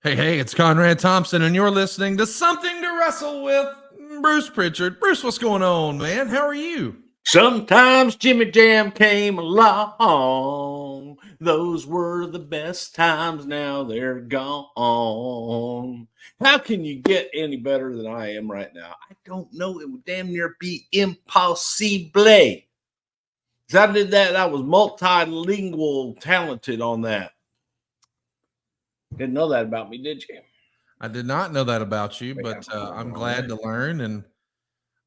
Hey, it's Conrad Thompson, and you're listening to Something to Wrestle with Bruce Pritchard. Bruce, what's going on, man? How are you? Sometimes Jimmy Jam came along. Those were the best times. Now they're gone. How can you get any better than I am right now? I don't know. It would damn near be impossible. I did that. I was multilingual talented on that. Didn't know that about me, did you? I did not know that about you, but I'm glad to learn, and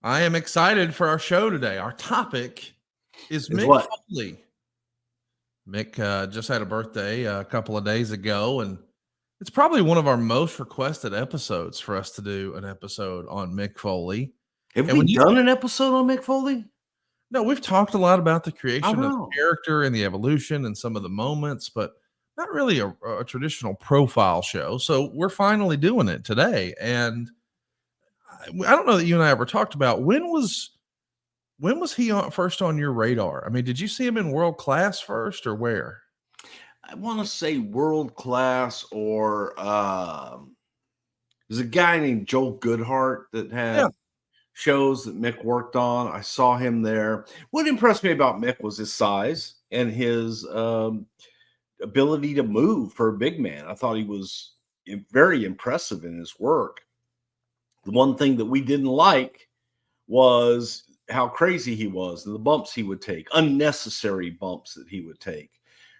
I am excited for our show today. Our topic is Mick what? Foley. Mick just had a birthday a couple of days ago, and it's probably one of our most requested episodes for us to do an episode on Mick Foley. Have And we done an episode on Mick Foley? No, we've talked a lot about the creation of know. character and the evolution and some of the moments, but not really a traditional profile show. So we're finally doing it today. And I don't know that you and I ever talked about when was he first on your radar? I mean, did you see him in World Class first, or where? I want to say World Class, or there's a guy named Joel Goodhart that had shows that Mick worked on. I saw him there. What impressed me about Mick was his size and his ability to move for a big man. I thought he was very impressive in his work. The one thing that we didn't like was how crazy he was and the bumps he would take, unnecessary bumps that he would take.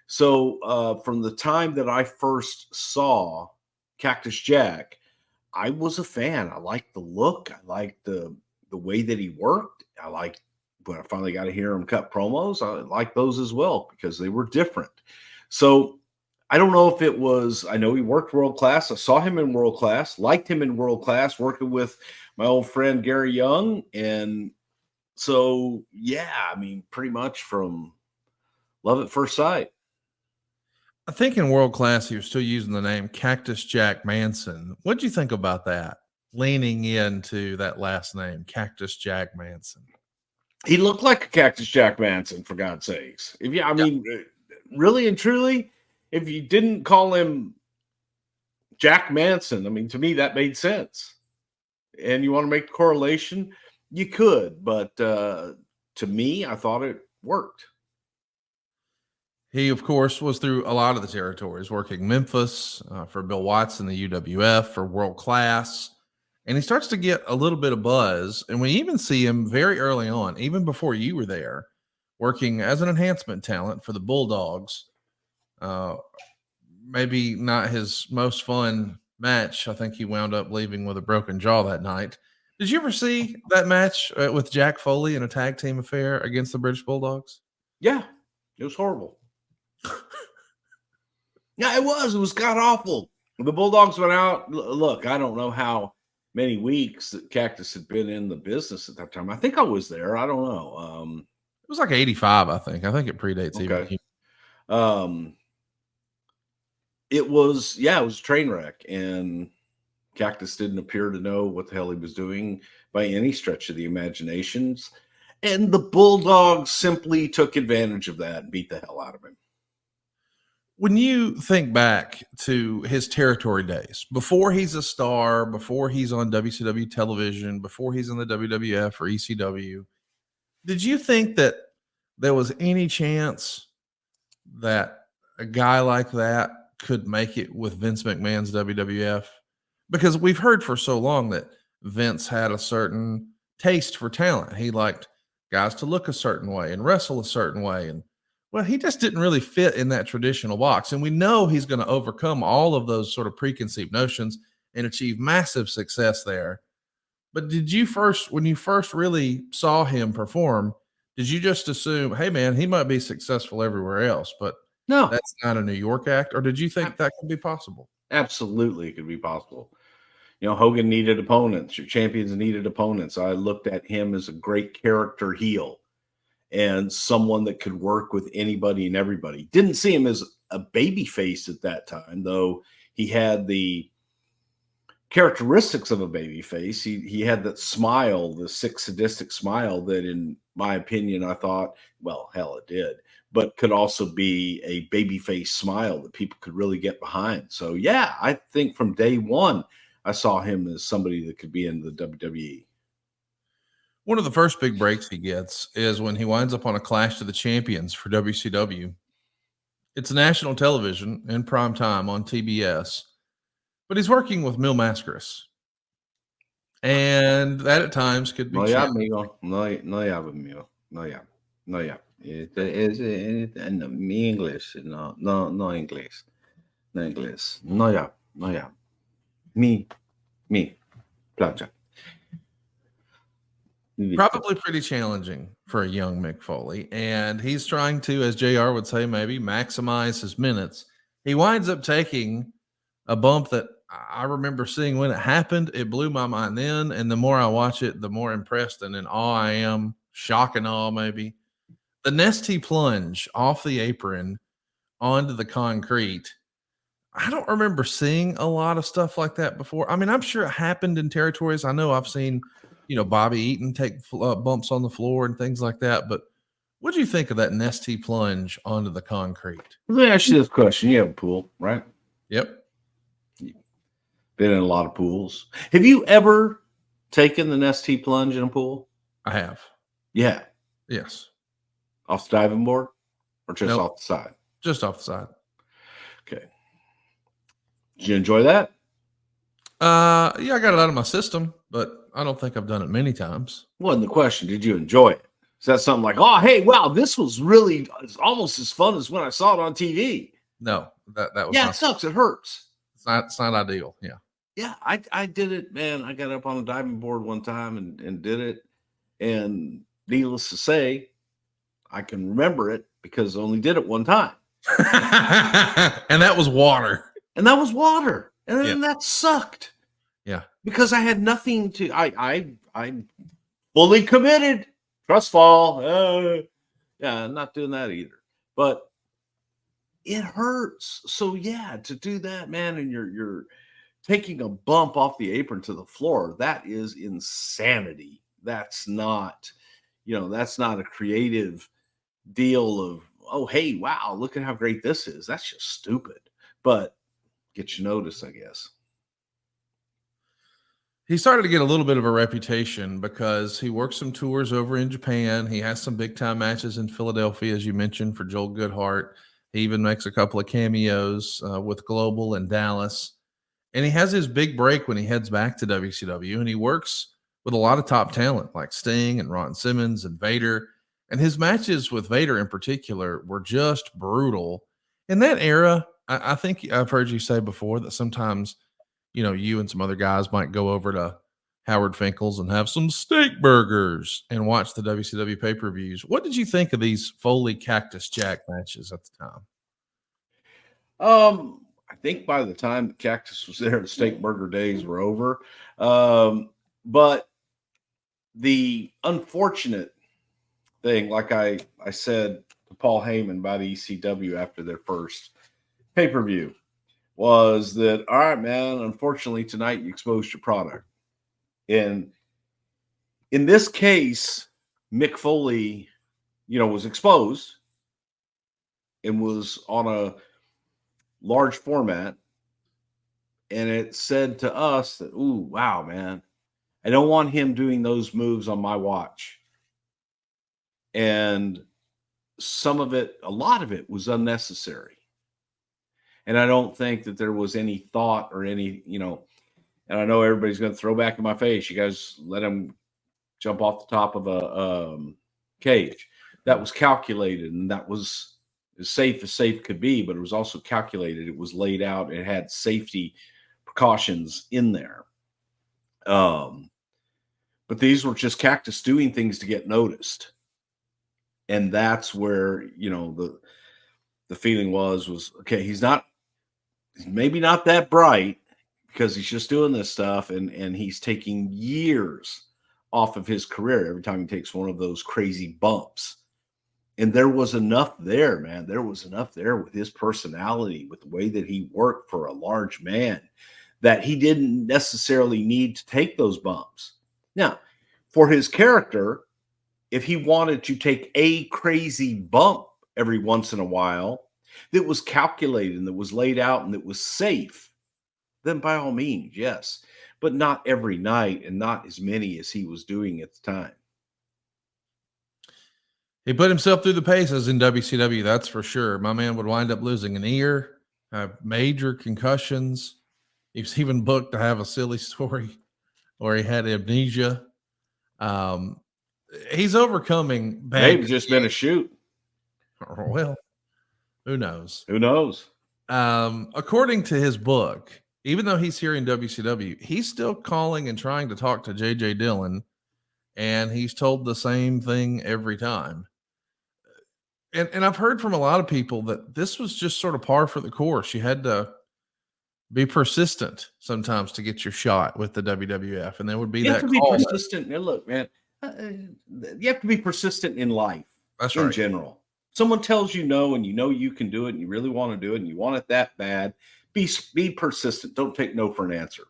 So from the time that I first saw Cactus Jack, I was a fan. I liked the look. I liked the way that he worked. I liked when I finally got to hear him cut promos. I liked those as well because they were different. So I don't know if it was, I know he worked World Class. I saw him in World Class, liked him in World Class, working with my old friend Gary Young. And so, yeah, I mean, pretty much from love at first sight. I think in World Class, he was still using the name Cactus Jack Manson. What'd you think about that? Leaning into that last name, Cactus Jack Manson. He looked like a Cactus Jack Manson, for God's sakes. I mean, really and truly, if you didn't call him Jack Manson, I mean, to me, that made sense. And you want to make the correlation, you could, but to me, I thought it worked. He, of course, was through a lot of the territories, working Memphis for Bill Watts in the UWF for World Class. And he starts to get a little bit of buzz. And we even see him very early on, even before you were there, working as an enhancement talent for the Bulldogs. Maybe not his most fun match. I think he wound up leaving with a broken jaw that night. Did you ever see that match with Jack Foley in a tag team affair against the British Bulldogs? Yeah, it was horrible. Yeah, it was. It was god awful. The Bulldogs went out. Look, I don't know how many weeks that Cactus had been in the business at that time. I think I was there. I don't know. It was like 85, I think. I think it predates okay. even. It was a train wreck, and Cactus didn't appear to know what the hell he was doing by any stretch of the imaginations. And the Bulldogs simply took advantage of that and beat the hell out of him. When you think back to his territory days, before he's a star, before he's on WCW television, before he's in the WWF or ECW, did you think that there was any chance that a guy like that could make it with Vince McMahon's WWF? Because we've heard for so long that Vince had a certain taste for talent. He liked guys to look a certain way and wrestle a certain way. And well, he just didn't really fit in that traditional box. And we know he's going to overcome all of those sort of preconceived notions and achieve massive success there. But did you when you first really saw him perform, did you just assume, hey, man, he might be successful everywhere else, but no, that's not a New York act? Or did you think that could be possible? Absolutely, it could be possible. You know, Hogan needed opponents. Your champions needed opponents. I looked at him as a great character heel and someone that could work with anybody and everybody. Didn't see him as a baby face at that time, though he had the characteristics of a baby face. He had that smile, the sick sadistic smile that, in my opinion, I thought, well, hell, it did, but could also be a baby face smile that people could really get behind. So yeah, I think from day one I saw him as somebody that could be in the WWE. One of the first big breaks he gets is when he winds up on a Clash of the Champions for WCW. It's national television in prime time on TBS, but he's working with Mil Mascaras. And that at times could be No, ya, challenging. amigo. No, no, ya, amigo. No, ya. No, ya. Mi English. No, no, no English. No English. No, ya. No, ya. Me. Playa. Probably pretty challenging for a young Mick Foley. And he's trying to, as JR would say, maybe maximize his minutes. He winds up taking a bump that I remember seeing when it happened. It blew my mind then. And the more I watch it, the more impressed and in awe I am. Shock and awe, maybe. The Nestea plunge off the apron onto the concrete. I don't remember seeing a lot of stuff like that before. I mean, I'm sure it happened in territories. I know I've seen, Bobby Eaton take bumps on the floor and things like that. But what do you think of that Nestea plunge onto the concrete? Let me ask you this question. You have a pool, right? Yep. Been in a lot of pools. Have you ever taken the Nestea plunge in a pool? I have. Yeah. Yes. Off the diving board or just Nope. off the side? Just off the side. Okay. Did you enjoy that? Yeah, I got it out of my system, but I don't think I've done it many times. Wasn't the question. Did you enjoy it? Is that something like, oh, hey, wow, this was really almost as fun as when I saw it on TV? No, that was Yeah, not, it sucks. It hurts. it's not ideal. Yeah. Yeah, I did it, man. I got up on a diving board one time and did it. And needless to say, I can remember it because I only did it one time. And that was water. And that was water. And then Yeah. that sucked. Yeah. Because I had nothing to I fully committed. Trust fall. Yeah, I'm not doing that either. But it hurts. So yeah, to do that, man, and you're taking a bump off the apron to the floor, that is insanity. That's not, that's not a creative deal of, oh, hey, wow, look at how great this is. That's just stupid. But get you noticed, I guess. He started to get a little bit of a reputation because he works some tours over in Japan. He has some big time matches in Philadelphia, as you mentioned, for Joel Goodhart. He even makes a couple of cameos with Global and Dallas. And he has his big break when he heads back to WCW, and he works with a lot of top talent like Sting and Ron Simmons and Vader. And his matches with Vader in particular were just brutal. In that era, I think I've heard you say before that sometimes, you and some other guys might go over to Howard Finkel's and have some steak burgers and watch the WCW pay-per-views. What did you think of these Foley Cactus Jack matches at the time? I think by the time the Cactus was there, the steak burger days were over. But the unfortunate thing, like I said to Paul Heyman by the ECW after their first pay-per-view, was that, all right, man, unfortunately tonight you exposed your product. And in this case, Mick Foley, was exposed and was on a large format. And it said to us that, ooh, wow, man, I don't want him doing those moves on my watch. And some of it, a lot of it was unnecessary. And I don't think that there was any thought or any, and I know everybody's going to throw back in my face. You guys let him jump off the top of a cage. That was calculated, and that was as safe could be, but it was also calculated. It was laid out. It had safety precautions in there. But these were just Cactus doing things to get noticed. And that's where, the feeling was, okay, he's maybe not that bright because he's just doing this stuff and he's taking years off of his career every time he takes one of those crazy bumps. And there was enough there, man. There was enough there with his personality, with the way that he worked for a large man, that he didn't necessarily need to take those bumps. Now, for his character, if he wanted to take a crazy bump every once in a while that was calculated and that was laid out and that was safe, then by all means, yes. But not every night and not as many as he was doing at the time. He put himself through the paces in WCW, that's for sure. My man would wind up losing an ear, have major concussions. He was even booked to have a silly story where he had amnesia. He's overcoming bad. Maybe just been a shoot. Well, who knows? Who knows? According to his book, even though he's here in WCW, he's still calling and trying to talk to JJ Dillon, and he's told the same thing every time. And I've heard from a lot of people that this was just sort of par for the course. You had to be persistent sometimes to get your shot with the WWF, and there would be you that have to be call. persistent. Now, look, man, you have to be persistent in life. That's in right. general. Someone tells you no, and you know you can do it, and you really want to do it, and you want it that bad. Be persistent. Don't take no for an answer.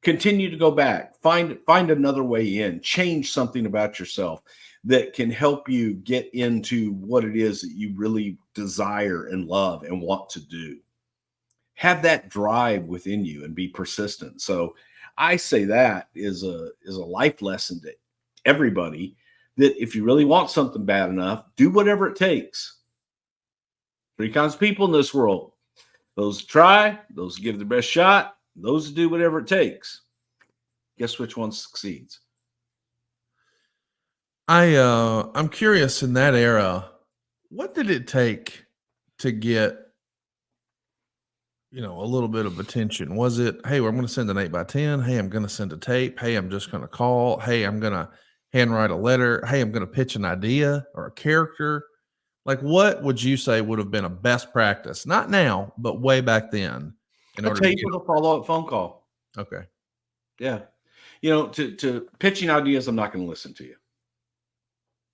Continue to go back. Find another way in. Change something about yourself that can help you get into what it is that you really desire and love and want to do. Have that drive within you and be persistent. So I say that is a life lesson to everybody, that if you really want something bad enough, do whatever it takes. 3 kinds of people in this world: those that try, those that give their best shot, those that do whatever it takes. Guess which one succeeds? I'm curious, in that era, what did it take to get, a little bit of attention? Was it, hey, I'm going to send an 8x10. Hey, I'm going to send a tape. Hey, I'm just going to call. Hey, I'm going to handwrite a letter. Hey, I'm going to pitch an idea or a character. Like, what would you say would have been a best practice? Not now, but way back then. A tape with a follow-up phone call. Okay. Yeah. To pitching ideas, I'm not going to listen to you,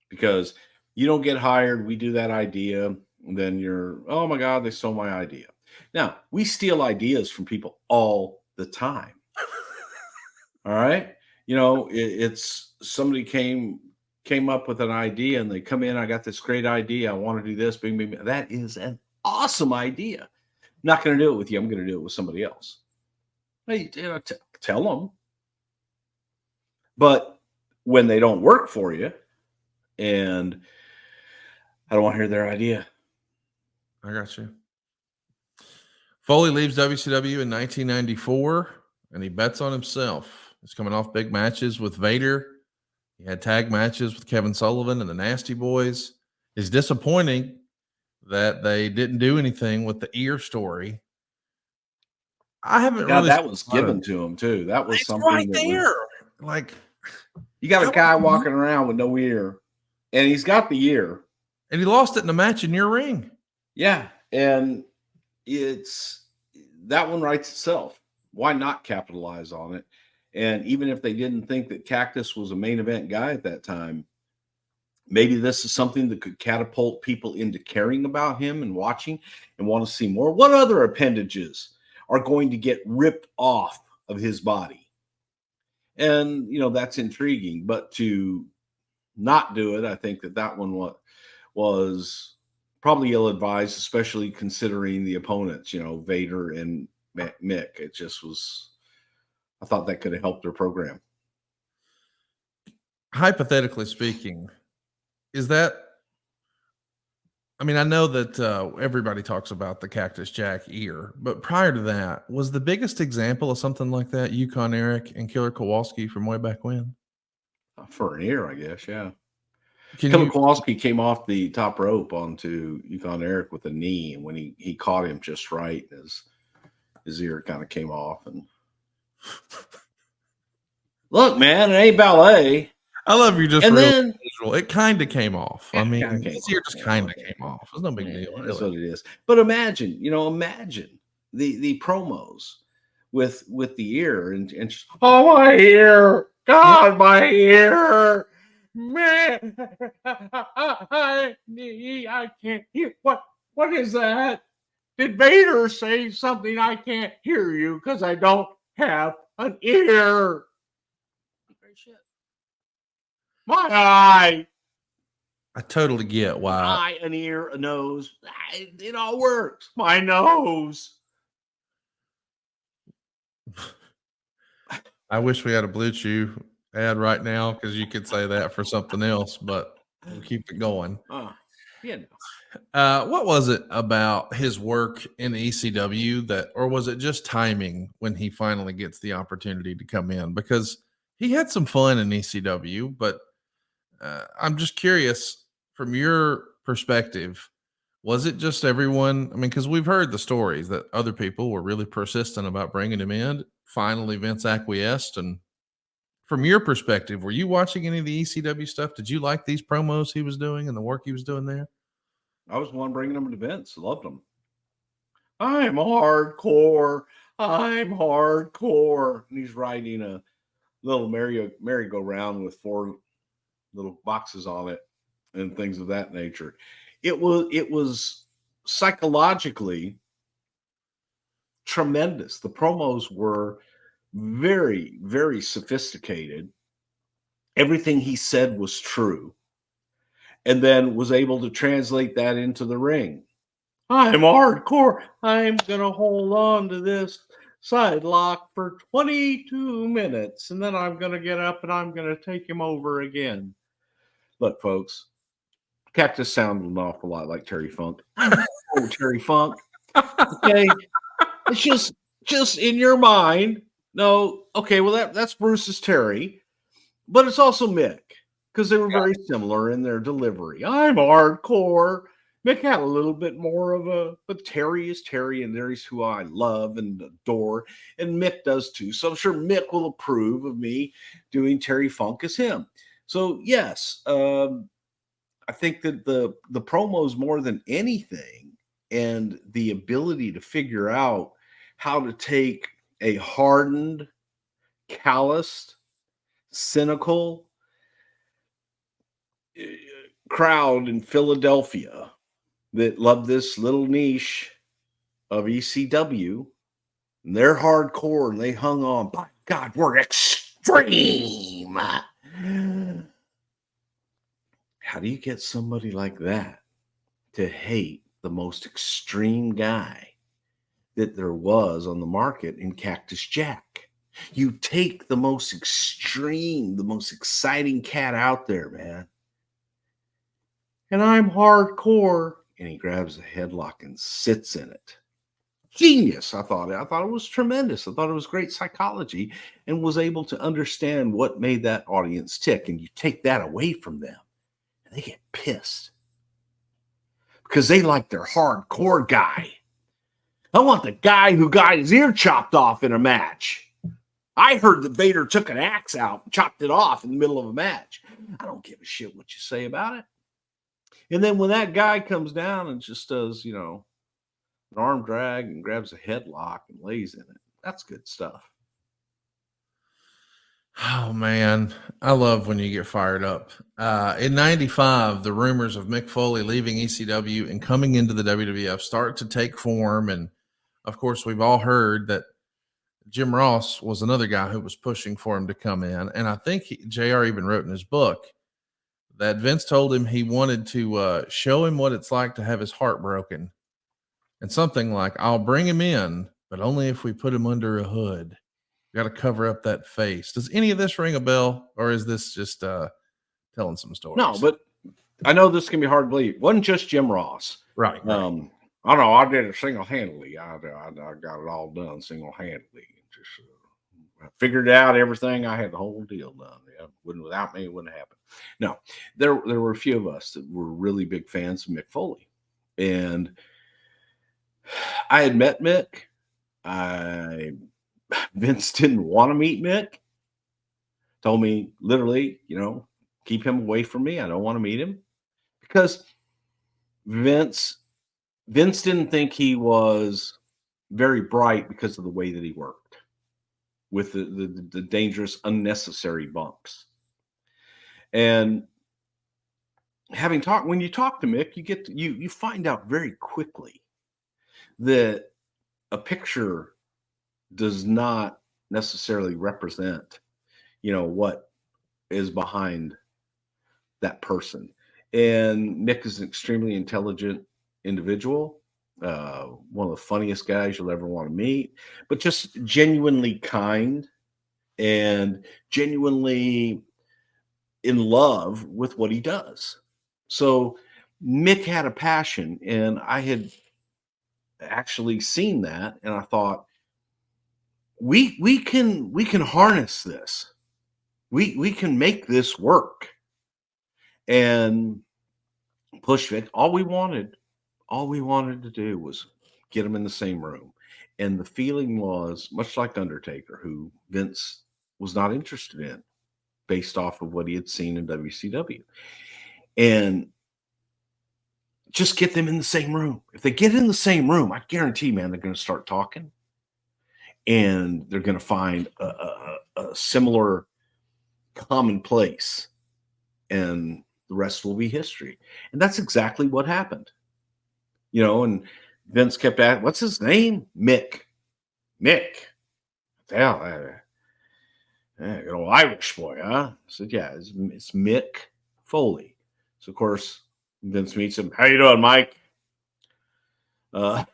because you don't get hired. We do that idea, and then you're, oh my God, they stole my idea. Now, we steal ideas from people all the time. All right. It's somebody came up with an idea, and they come in, I got this great idea. I want to do this. Bing, bing, bing. That is an awesome idea. I'm not going to do it with you. I'm going to do it with somebody else. Hey, tell them. But when they don't work for you, and I don't want to hear their idea. I got you. Foley leaves WCW in 1994, and he bets on himself. He's coming off big matches with Vader. He had tag matches with Kevin Sullivan and the Nasty Boys. It's disappointing that they didn't do anything with the ear story. I haven't really. That was given to him too. That was something right there. Like, you got a guy walking around with no ear, and he's got the ear, and he lost it in a match in your ring. Yeah, and that one writes itself. Why not capitalize on it? And even if they didn't think that Cactus was a main event guy at that time, maybe this is something that could catapult people into caring about him and watching and want to see more. What other appendages are going to get ripped off of his body? And, that's intriguing. But to not do it, I think that one was probably ill-advised, especially considering the opponents, Vader and Mick. It just was, I thought that could have helped their program. Hypothetically speaking, is that, I mean, I know that everybody talks about the Cactus Jack ear, but prior to that, was the biggest example of something like that Yukon Eric and Killer Kowalski from way back when? For an ear, I guess, yeah. Killer Kowalski came off the top rope onto Yukon Eric with a knee, and when he caught him just right, his ear kind of came off. And look, man, it ain't ballet. I love you. And then it kind of came off. I mean, his ear just kind of came off. It's no big deal. That's what it is. But imagine the promos with the ear and just, oh, my ear, God, my ear. Man, I can't hear. What is that? Did Vader say something? I can't hear you because I don't have an ear. My eye. I totally get why. An eye, an ear, a nose. It all works. My nose. I wish we had a Blue Chew ad right now because you could say that for something else, but we'll keep it going. Yeah. What was it about his work in ECW that, or was it just timing when he finally gets the opportunity to come in? Because he had some fun in ECW, but I'm just curious from your perspective, was it just everyone? I mean, because we've heard the stories that other people were really persistent about bringing him in. Finally, Vince acquiesced. And from your perspective, were you watching any of the ECW stuff? Did you like these promos he was doing and the work he was doing there? I was the one bringing them to Vince. Loved them. I'm hardcore. I'm hardcore. And he's riding a little merry-go-round with 4 little boxes on it and things of that nature. It was psychologically tremendous. The promos were very, very sophisticated. Everything he said was true, and then was able to translate that into the ring. I'm hardcore. I'm going to hold on to this side lock for 22 minutes, and then I'm going to get up and I'm going to take him over again. Look, folks, Cactus sounded an awful lot like Terry Funk. Oh, Terry Funk. Okay. It's just in your mind. No, okay, well, that's Bruce's Terry, but it's also Mick, because they were very similar in their delivery. I'm hardcore. Mick had a little bit more of but Terry is Terry, and Terry's who I love and adore, and Mick does too. So I'm sure Mick will approve of me doing Terry Funk as him. So yes, I think that the promos more than anything, and the ability to figure out how to take a hardened, calloused, cynical crowd in Philadelphia that loved this little niche of ECW, and they're hardcore and they hung on. By God, we're extreme. How do you get somebody like that to hate the most extreme guy that there was on the market in Cactus Jack? You take the most extreme, the most exciting cat out there, man. And I'm hardcore. And he grabs a headlock and sits in it. Genius, I thought. I thought it was tremendous. I thought it was great psychology, and was able to understand what made that audience tick. And you take that away from them, and they get pissed because they like their hardcore guy. I want the guy who got his ear chopped off in a match. I heard that Vader took an axe out and chopped it off in the middle of a match. I don't give a shit what you say about it. And then when that guy comes down and just does, an arm drag and grabs a headlock and lays in it, that's good stuff. Oh man, I love when you get fired up. In '95, the rumors of Mick Foley leaving ECW and coming into the WWF start to take form, and of course, we've all heard that Jim Ross was another guy who was pushing for him to come in. And I think JR even wrote in his book that Vince told him he wanted to show him what it's like to have his heart broken, and something like, I'll bring him in, but only if we put him under a hood. Got to cover up that face. Does any of this ring a bell, or is this just telling some stories? No, but I know this can be hard to believe. It wasn't just Jim Ross. Right. I don't know. I did it single-handedly. I got it all done single-handedly. Just I figured out everything. I had the whole deal done. Yeah, without me, it wouldn't happen. No, there were a few of us that were really big fans of Mick Foley, and I had met Mick. Vince didn't want to meet Mick. Told me literally, keep him away from me. I don't want to meet him, because Vince didn't think he was very bright because of the way that he worked with the dangerous, unnecessary bumps. And when you talk to Mick, you find out very quickly that a picture does not necessarily represent, what is behind that person. And Nick is an extremely intelligent individual, one of the funniest guys you'll ever want to meet, but just genuinely kind and genuinely in love with what he does. So Mick had a passion, and I had actually seen that, and I thought we can harness this. We can make this work and push it. All we wanted to do was get them in the same room. And the feeling was much like Undertaker, who Vince was not interested in based off of what he had seen in WCW. And just get them in the same room. If they get in the same room, I guarantee, man, they're going to start talking and they're going to find a similar common place, and the rest will be history. And that's exactly what happened. And Vince kept asking, "What's his name?" Mick. Mick. Yeah, good old Irish boy, huh? I said, "Yeah, it's Mick Foley." So of course Vince meets him. "How you doing, Mike?" I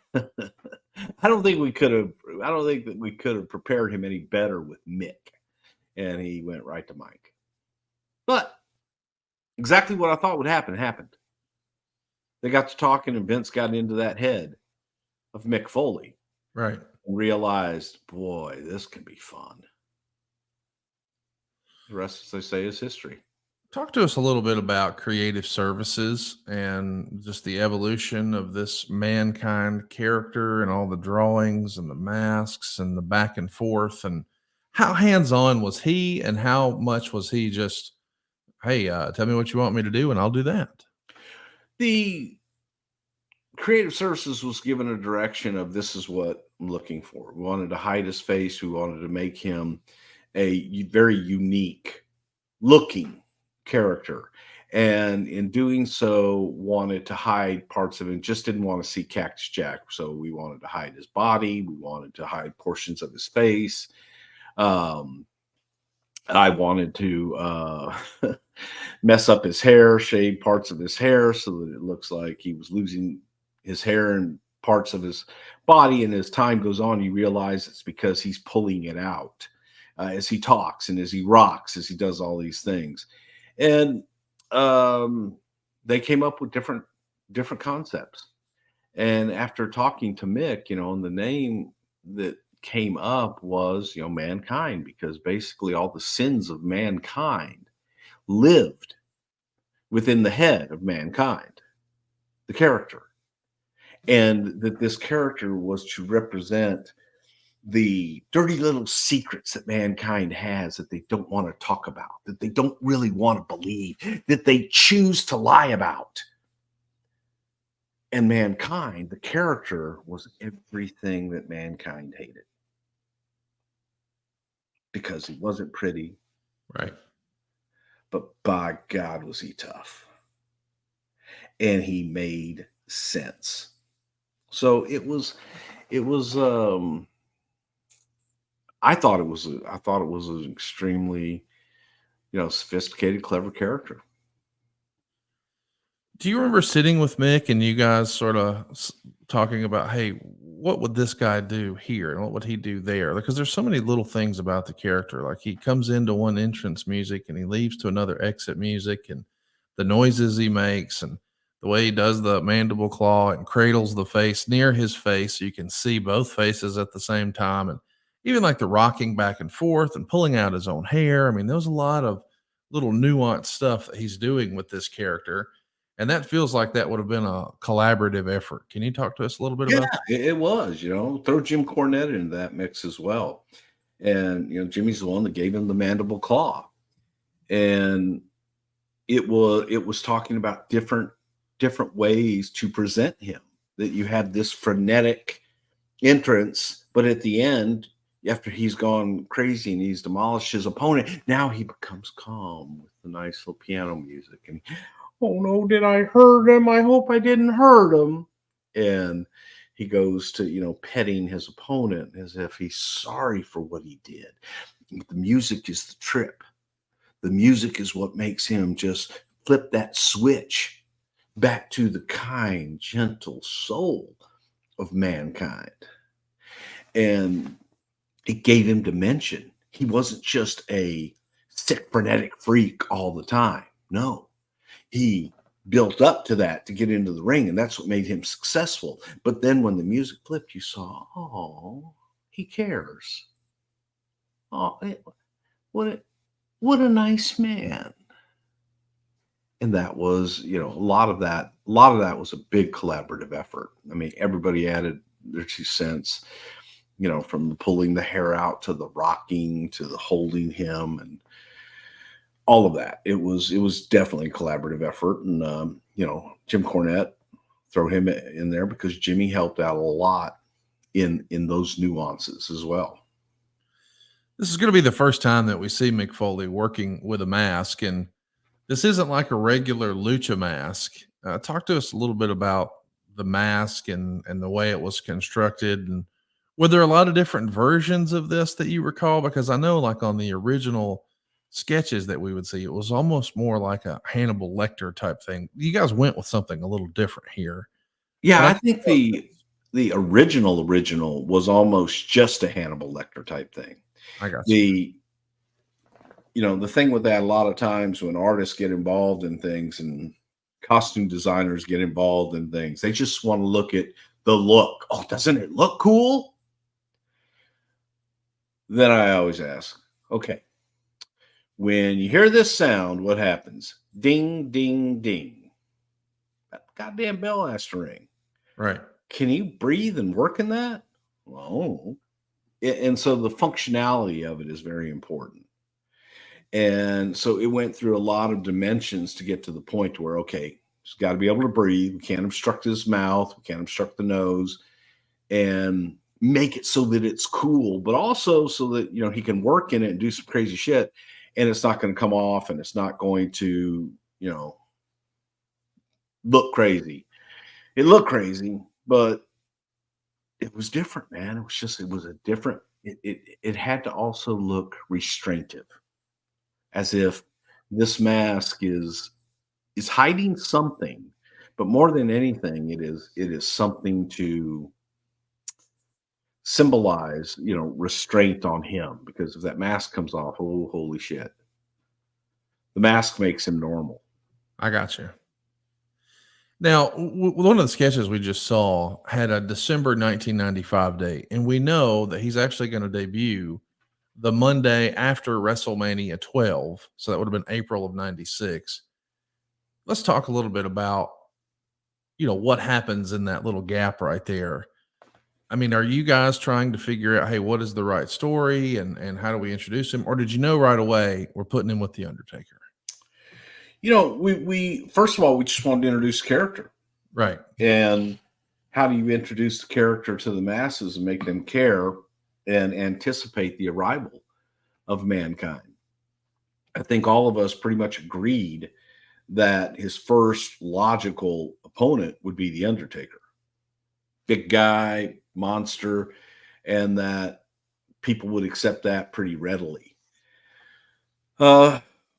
don't think we could have. I don't think that we could have prepared him any better with Mick, and he went right to Mike. But exactly what I thought would happen happened. They got to talking, and Vince got into that head of Mick Foley Right. and realized, boy, this can be fun. The rest, as they say, is history. Talk to us a little bit about creative services and just the evolution of this mankind character and all the drawings and the masks and the back and forth, and how hands-on was he and how much was he just, hey, tell me what you want me to do and I'll do that. The creative services was given a direction of, this is what I'm looking for. We wanted to hide his face. We wanted to make him a very unique looking character, and in doing so wanted to hide parts of him. Just didn't want to see Cactus Jack, so we wanted to hide his body. We wanted to hide portions of his face. I wanted to mess up his hair, shave parts of his hair so that it looks like he was losing his hair and parts of his body. And as time goes on, you realize it's because he's pulling it out as he talks and as he rocks, as he does all these things. And they came up with different concepts. And after talking to Mick, and the name that came up was, mankind, because basically all the sins of mankind lived within the head of mankind, the character. And that this character was to represent the dirty little secrets that mankind has that they don't want to talk about, that they don't really want to believe, that they choose to lie about. And mankind, the character, was everything that mankind hated. Because he wasn't pretty, Right. but by God was he tough. And he made sense. So it was I thought it was an extremely, sophisticated, clever character. Do you remember sitting with Mick and you guys sort of talking about, hey, what would this guy do here and what would he do there? Because there's so many little things about the character. Like he comes into one entrance music and he leaves to another exit music, and the noises he makes and the way he does the mandible claw and cradles the face near his face so you can see both faces at the same time. And even like the rocking back and forth and pulling out his own hair. I mean, there's a lot of little nuanced stuff that he's doing with this character, and that feels like that would have been a collaborative effort. Can you talk to us a little bit Yeah, about that? it was, throw Jim Cornette into that mix as well. And, Jimmy's the one that gave him the mandible claw. And it was talking about different ways to present him, that you have this frenetic entrance, but at the end, after he's gone crazy and he's demolished his opponent, now he becomes calm with the nice little piano music. And, oh no, did I hurt him? I hope I didn't hurt him. And he goes to, petting his opponent as if he's sorry for what he did. The music is the trip. The music is what makes him just flip that switch back to the kind, gentle soul of mankind. And it gave him dimension. He wasn't just a sick, frenetic freak all the time. No, he built up to that to get into the ring, and that's what made him successful. But then when the music flipped, you saw, oh, he cares. Oh, what a nice man. And that was, a lot of that was a big collaborative effort. I mean, everybody added their 2 cents, from pulling the hair out to the rocking to the holding him and all of that. It was definitely a collaborative effort. And Jim Cornette, throw him in there because Jimmy helped out a lot in those nuances as well. This is going to be the first time that we see Mick Foley working with a mask, and this isn't like a regular lucha mask. Talk to us a little bit about the mask and the way it was constructed, and were there a lot of different versions of this that you recall? Because I know, like on the original sketches that we would see, it was almost more like a Hannibal Lecter type thing. You guys went with something a little different here, Yeah, but I I can think tell the original was almost just a Hannibal Lecter type thing. I got you. The the thing with that, a lot of times when artists get involved in things and costume designers get involved in things, they just want to look at the look. Oh, doesn't it look cool? Then I always ask, okay, when you hear this sound, what happens? Ding, ding, ding. That goddamn bell has to ring. Right. Can you breathe and work in that? Well, and so the functionality of it is very important. And so it went through a lot of dimensions to get to the point where, okay, he's got to be able to breathe. We can't obstruct his mouth. We can't obstruct the nose, and make it so that it's cool, but also so that, he can work in it and do some crazy shit. And it's not going to come off and it's not going to, look crazy. It looked crazy, but it was different, man. It was a different, it had to also look restraintive, as if this mask is hiding something, but more than anything, it is something to symbolize, restraint on him. Because if that mask comes off, oh, holy shit, the mask makes him normal. I got you. Now, one of the sketches we just saw had a December 1995 date, and we know that he's actually going to debut the Monday after WrestleMania 12. So that would have been April of 96. Let's talk a little bit about, what happens in that little gap right there. I mean, are you guys trying to figure out, hey, what is the right story and how do we introduce him? Or did you know right away we're putting him with The Undertaker? We first of all, we just wanted to introduce character. Right. And how do you introduce the character to the masses and make them care and anticipate the arrival of mankind? I think all of us pretty much agreed that his first logical opponent would be The Undertaker. Big guy, monster, and that people would accept that pretty readily.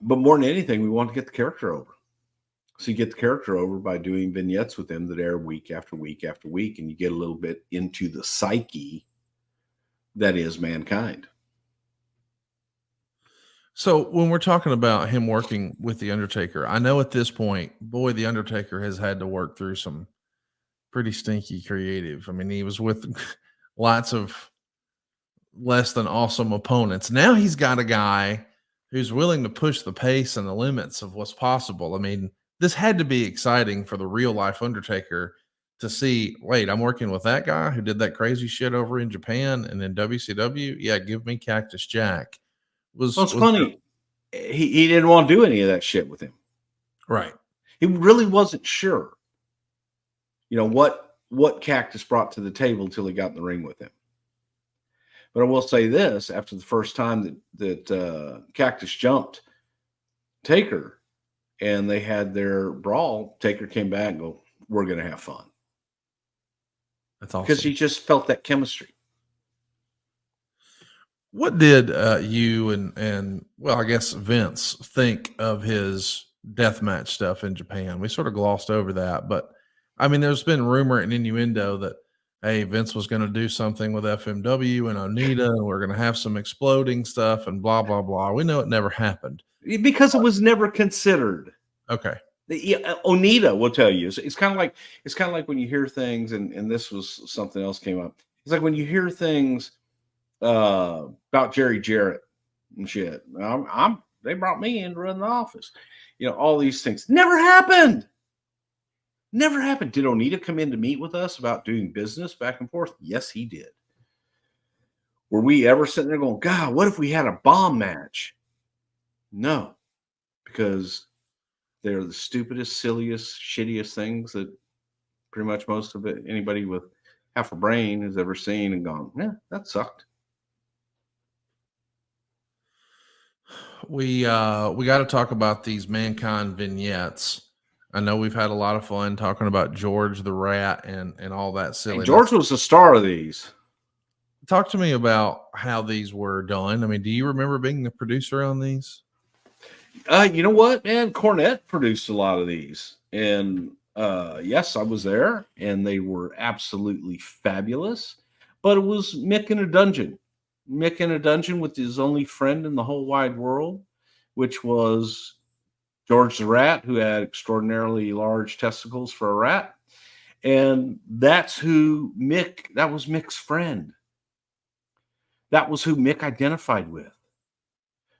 But more than anything, we want to get the character over. So you get the character over by doing vignettes with him that air week after week after week, and you get a little bit into the psyche that is mankind. So when we're talking about him working with The Undertaker, I know at this point, boy, The Undertaker has had to work through some pretty stinky creative. I mean, he was with lots of less than awesome opponents. Now he's got a guy who's willing to push the pace and the limits of what's possible. I mean, this had to be exciting for the real life Undertaker to see, wait, I'm working with that guy who did that crazy shit over in Japan and in WCW. Yeah, give me Cactus Jack. Well, it's Was funny. He didn't want to do any of that shit with him. right. He really wasn't sure, what Cactus brought to the table until he got in the ring with him. But I will say this: after the first time that Cactus jumped Taker and they had their brawl, Taker came back and go, "We're going to have fun." That's because awesome. he just felt that chemistry. What did you and well, I guess Vince think of his deathmatch stuff in Japan? We sort of glossed over that, but I mean, there's been rumor and innuendo that hey, Vince was going to do something with FMW and Onita, and we're going to have some exploding stuff and blah blah blah. We know it never happened. Because it was never considered. Okay, Onita will tell you. It's kind of like when you hear things, and this was something else came up. It's like when you hear things about Jerry Jarrett and shit. They brought me in to run the office. All these things never happened. Never happened. Did Onita come in to meet with us about doing business back and forth? Yes, he did. Were we ever sitting there going, God, what if we had a bomb match? No, because they're the stupidest, silliest, shittiest things that pretty much most of it anybody with half a brain has ever seen and gone, yeah, that sucked. we got to talk about these Mankind vignettes. I know we've had a lot of fun talking about George the Rat and all that Hey, silliness. George was the star of these. Talk to me about how these were done. I mean, do you remember being the producer on these? You know what, man? Cornette produced a lot of these, and yes, I was there, and they were absolutely fabulous. But it was Mick in a dungeon, Mick in a dungeon with his only friend in the whole wide world, which was George the Rat, who had extraordinarily large testicles for a rat, and that's who Mick. That was Mick's friend. That was who Mick identified with.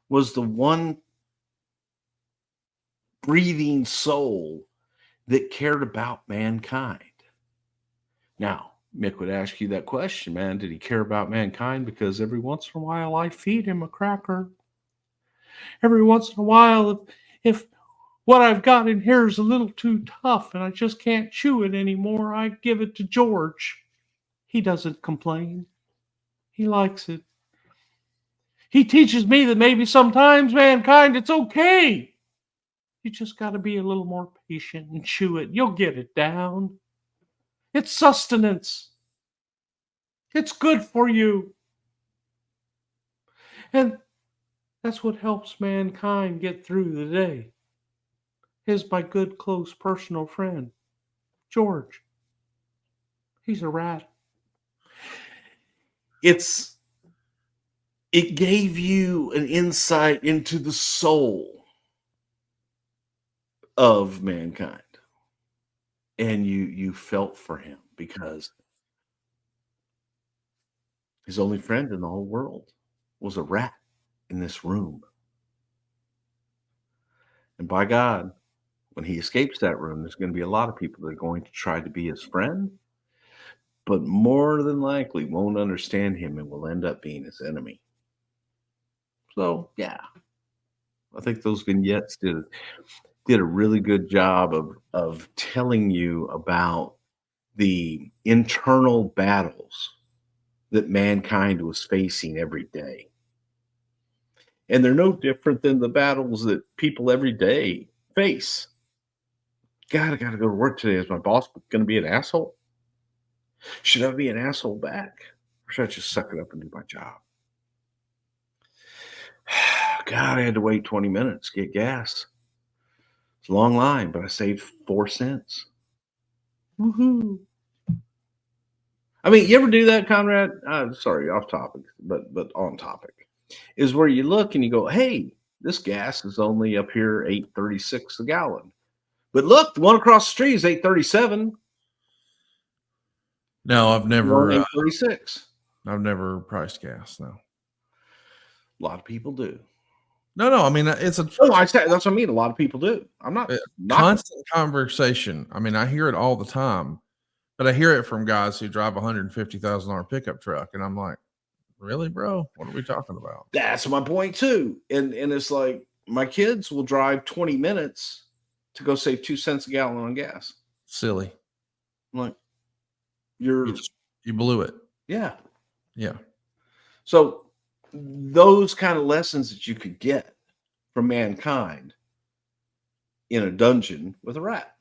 Was the one breathing soul that cared about mankind. Now, Mick would ask you that question, man. Did he care about mankind? Because every once in a while I feed him a cracker. Every once in a while, if what I've got in here is a little too tough and I just can't chew it anymore, I give it to George. He doesn't complain. He likes it. He teaches me that maybe sometimes, mankind, it's okay. You just got to be a little more patient and chew it. You'll get it down. It's sustenance. It's good for you. And that's what helps mankind get through the day. Is my good, close, personal friend, George. He's a rat. It gave you an insight into the soul of mankind. And you felt for him because his only friend in the whole world was a rat in this room. And by God, when he escapes that room, there's going to be a lot of people that are going to try to be his friend, but more than likely won't understand him and will end up being his enemy. So, yeah, I think those vignettes did a really good job of telling you about the internal battles that mankind was facing every day. And they're no different than the battles that people every day face. God, I got to go to work today. Is my boss going to be an asshole? Should I be an asshole back? Or should I just suck it up and do my job? God, I had to wait 20 minutes to get gas. It's a long line, but I saved 4 cents. Woohoo. I mean, you ever do that, Conrad? Sorry, off topic, but on topic. Is where you look and you go, hey, this gas is only up here $8.36 a gallon. But look, the one across the street is $8.37. No, I've never. $8.36. I've never priced gas. No. A lot of people do. No. I mean, it's a No, I said that's what I mean. A lot of people do. I'm not constant conversation. I mean, I hear it all the time, but I hear it from guys who drive $150,000 pickup truck, and I'm like, really, bro? What are we talking about? That's my point too. And it's like my kids will drive 20 minutes to go save 2 cents a gallon on gas. Silly. I'm like, You blew it. Yeah. Yeah. So those kind of lessons that you could get from mankind in a dungeon with a rat.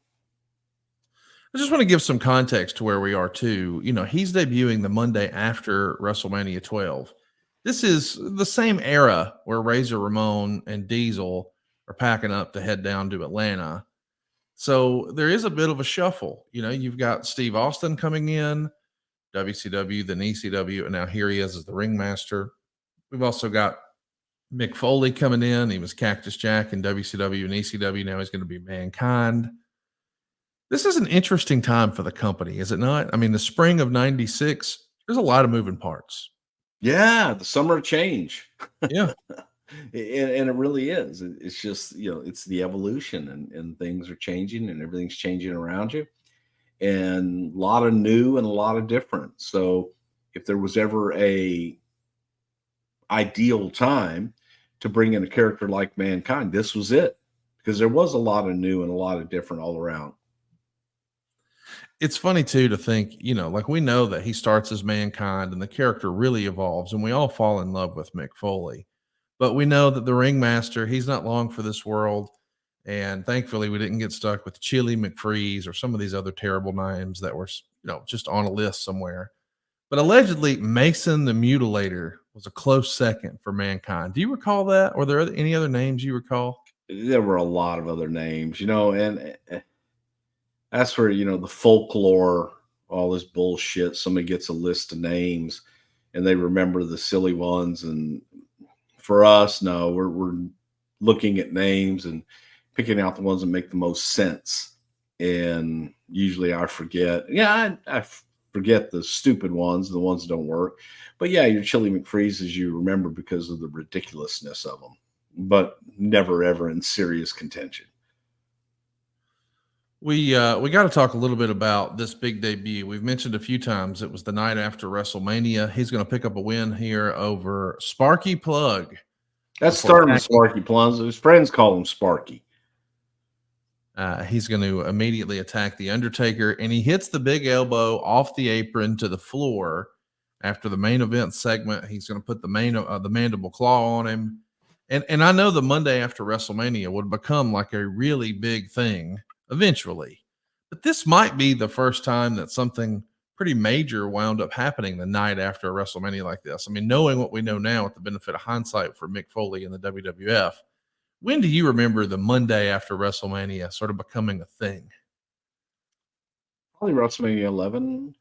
I just want to give some context to where we are too. He's debuting the Monday after WrestleMania 12. This is the same era where Razor Ramon and Diesel are packing up to head down to Atlanta. So there is a bit of a shuffle. You've got Steve Austin coming in, WCW, then ECW, and now here he is as the ringmaster. We've also got Mick Foley coming in. He was Cactus Jack in WCW and ECW. Now he's going to be Mankind. This is an interesting time for the company, is it not? I mean, the spring of 96, there's a lot of moving parts. Yeah, the summer of change. Yeah. And it really is. It's just, it's the evolution, and things are changing and everything's changing around you. And a lot of new and a lot of different. So if there was ever a ideal time to bring in a character like Mankind, this was it, because there was a lot of new and a lot of different all around. It's funny too to think, like we know that he starts as Mankind and the character really evolves and we all fall in love with Mick Foley. But we know that the ringmaster, he's not long for this world. And thankfully we didn't get stuck with Chili McFreeze or some of these other terrible names that were, just on a list somewhere. But allegedly Mason the Mutilator was a close second for Mankind. Do you recall that? Were there any other names you recall? There were a lot of other names, and that's where, the folklore, all this bullshit. Somebody gets a list of names and they remember the silly ones. And for us, no, we're looking at names and picking out the ones that make the most sense. And usually I forget. Yeah, I forget the stupid ones, the ones that don't work. But yeah, your Chili McFreezes you remember because of the ridiculousness of them, but never ever in serious contention. We got to talk a little bit about this big debut. We've mentioned a few times it was the night after WrestleMania. He's going to pick up a win here over Sparky Plug. That's starting with Sparky Plug. His friends call him Sparky. He's going to immediately attack the Undertaker, and he hits the big elbow off the apron to the floor. After the main event segment, he's going to put the mandible claw on him. And I know the Monday after WrestleMania would become like a really big thing eventually. But this might be the first time that something pretty major wound up happening the night after a WrestleMania like this. I mean, knowing what we know now with the benefit of hindsight for Mick Foley and the WWF, when do you remember the Monday after WrestleMania sort of becoming a thing? Probably WrestleMania 11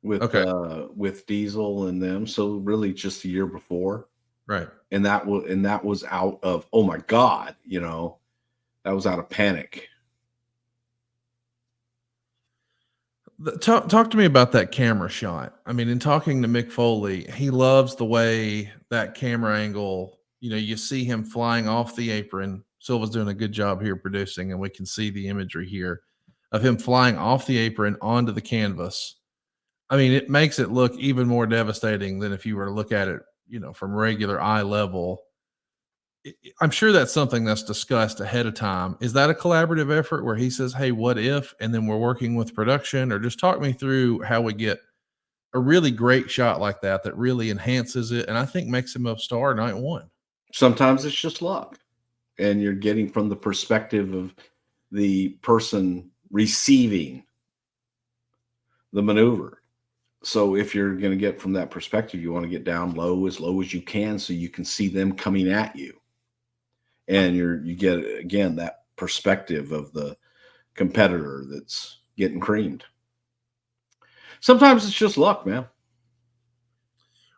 with Diesel and them. So really just the year before. Right. And that was out of, oh my God, that was out of panic. Talk to me about that camera shot. I mean, in talking to Mick Foley, he loves the way that camera angle, you see him flying off the apron. Silva's doing a good job here producing, and we can see the imagery here of him flying off the apron onto the canvas. I mean, it makes it look even more devastating than if you were to look at it, from regular eye level. I'm sure that's something that's discussed ahead of time. Is that a collaborative effort where he says, hey, what if, and then we're working with production? Or just talk me through how we get a really great shot like that really enhances it and I think makes him a star night one. Sometimes it's just luck, and you're getting from the perspective of the person receiving the maneuver. So if you're going to get from that perspective, you want to get down low as you can so you can see them coming at you. And you get, again, that perspective of the competitor that's getting creamed. Sometimes it's just luck, man.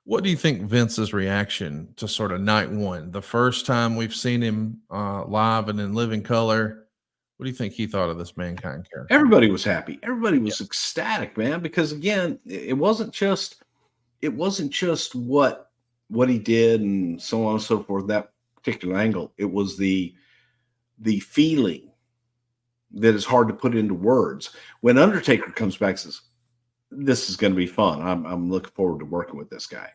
What do you think Vince's reaction to sort of night one, the first time we've seen him live and in living color? What do you think he thought of this Mankind character? Everybody was happy. Everybody was ecstatic, man, because again, it wasn't just what he did and so on and so forth, that particular angle. It was the feeling that is hard to put into words. When Undertaker comes back and says, this is going to be fun. I'm looking forward to working with this guy.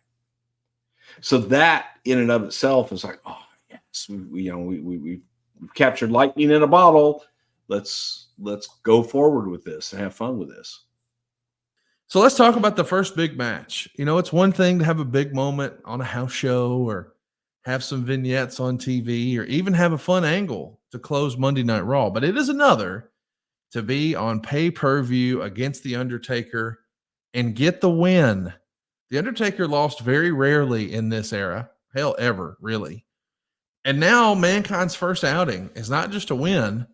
So that in and of itself is like, oh yes, we've captured lightning in a bottle. Let's go forward with this and have fun with this. So let's talk about the first big match. It's one thing to have a big moment on a house show or have some vignettes on TV or even have a fun angle to close Monday Night Raw, but it is another to be on pay-per-view against The Undertaker and get the win. The Undertaker lost very rarely in this era, hell, ever, really. And now Mankind's first outing is not just a win,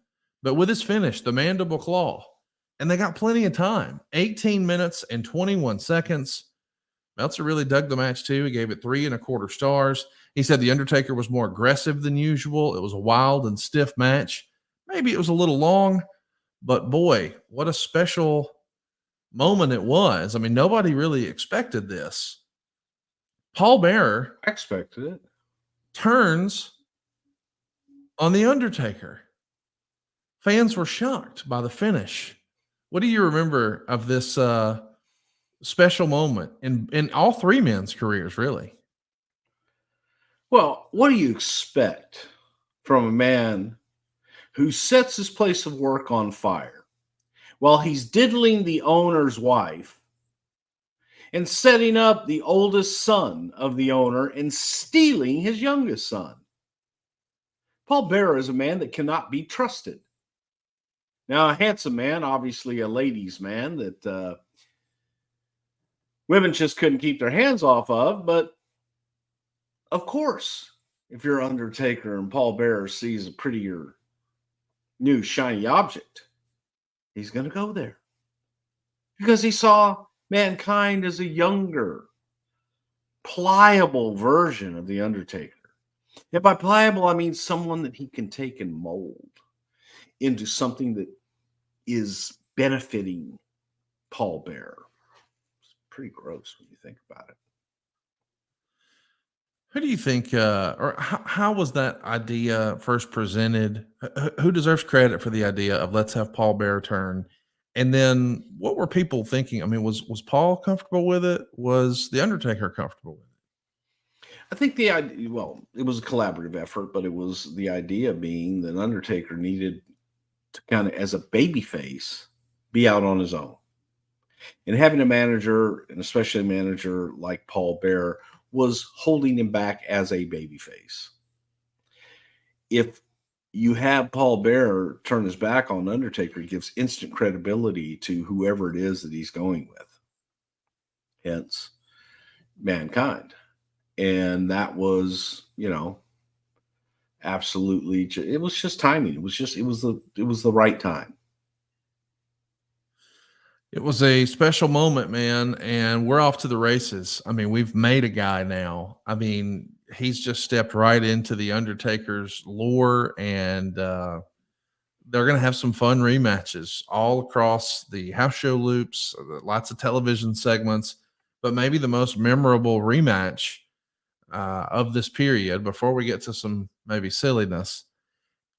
but with his finish, the mandible claw. And they got plenty of time, 18 minutes and 21 seconds. Meltzer really dug the match too. He gave it 3.25 stars. He said The Undertaker was more aggressive than usual. It was a wild and stiff match. Maybe it was a little long, but boy, what a special moment it was. I mean, nobody really expected this. Paul Bearer I expected it. turns on The Undertaker. Fans were shocked by the finish. What do you remember of this special moment in all three men's careers, really? Well, what do you expect from a man who sets his place of work on fire while he's diddling the owner's wife and setting up the oldest son of the owner and stealing his youngest son? Paul Bearer is a man that cannot be trusted. Now, a handsome man, obviously a ladies' man that women just couldn't keep their hands off of, but of course, if you're Undertaker and Paul Bearer sees a prettier new shiny object, he's going to go there because he saw Mankind as a younger, pliable version of the Undertaker. And by pliable, I mean someone that he can take and mold into something that is benefiting Paul Bearer. It's pretty gross when you think about it. Who do you think, or how was that idea first presented? Who deserves credit for the idea of let's have Paul Bearer turn? And then what were people thinking? I mean, was Paul comfortable with it? Was The Undertaker comfortable with it? I think the idea, well, it was a collaborative effort, but it was the idea being that Undertaker needed to kind of, as a babyface, be out on his own. And having a manager, and especially a manager like Paul Bearer, was holding him back as a babyface. If you have Paul Bearer turn his back on Undertaker, it gives instant credibility to whoever it is that he's going with. Hence, Mankind. And that was, absolutely, it was just timing. It was the right time. It was a special moment, man, and we're off to the races. I mean, we've made a guy now. I mean, he's just stepped right into the Undertaker's lore, and they're going to have some fun rematches all across the house show loops, lots of television segments, but maybe the most memorable rematch of this period before we get to some maybe silliness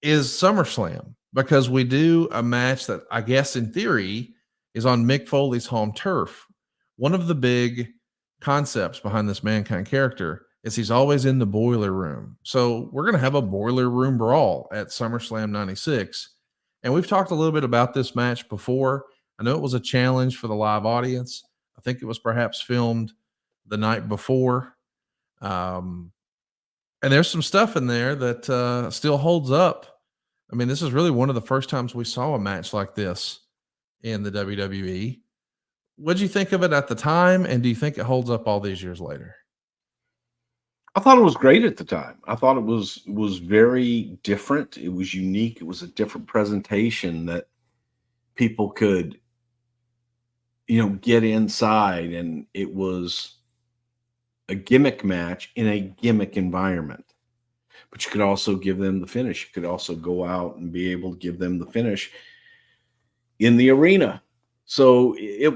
is SummerSlam, because we do a match that I guess in theory is on Mick Foley's home turf. One of the big concepts behind this Mankind character is he's always in the boiler room. So we're going to have a boiler room brawl at SummerSlam 96. And we've talked a little bit about this match before. I know it was a challenge for the live audience. I think it was perhaps filmed the night before. And there's some stuff in there that still holds up. I mean, this is really one of the first times we saw a match like this in the WWE. What'd you think of it at the time? And do you think it holds up all these years later? I thought it was great at the time. I thought it was very different. It was unique. It was a different presentation that people could, get inside, and it was a gimmick match in a gimmick environment. But you could also give them the finish. You could also go out and be able to give them the finish in the arena. So I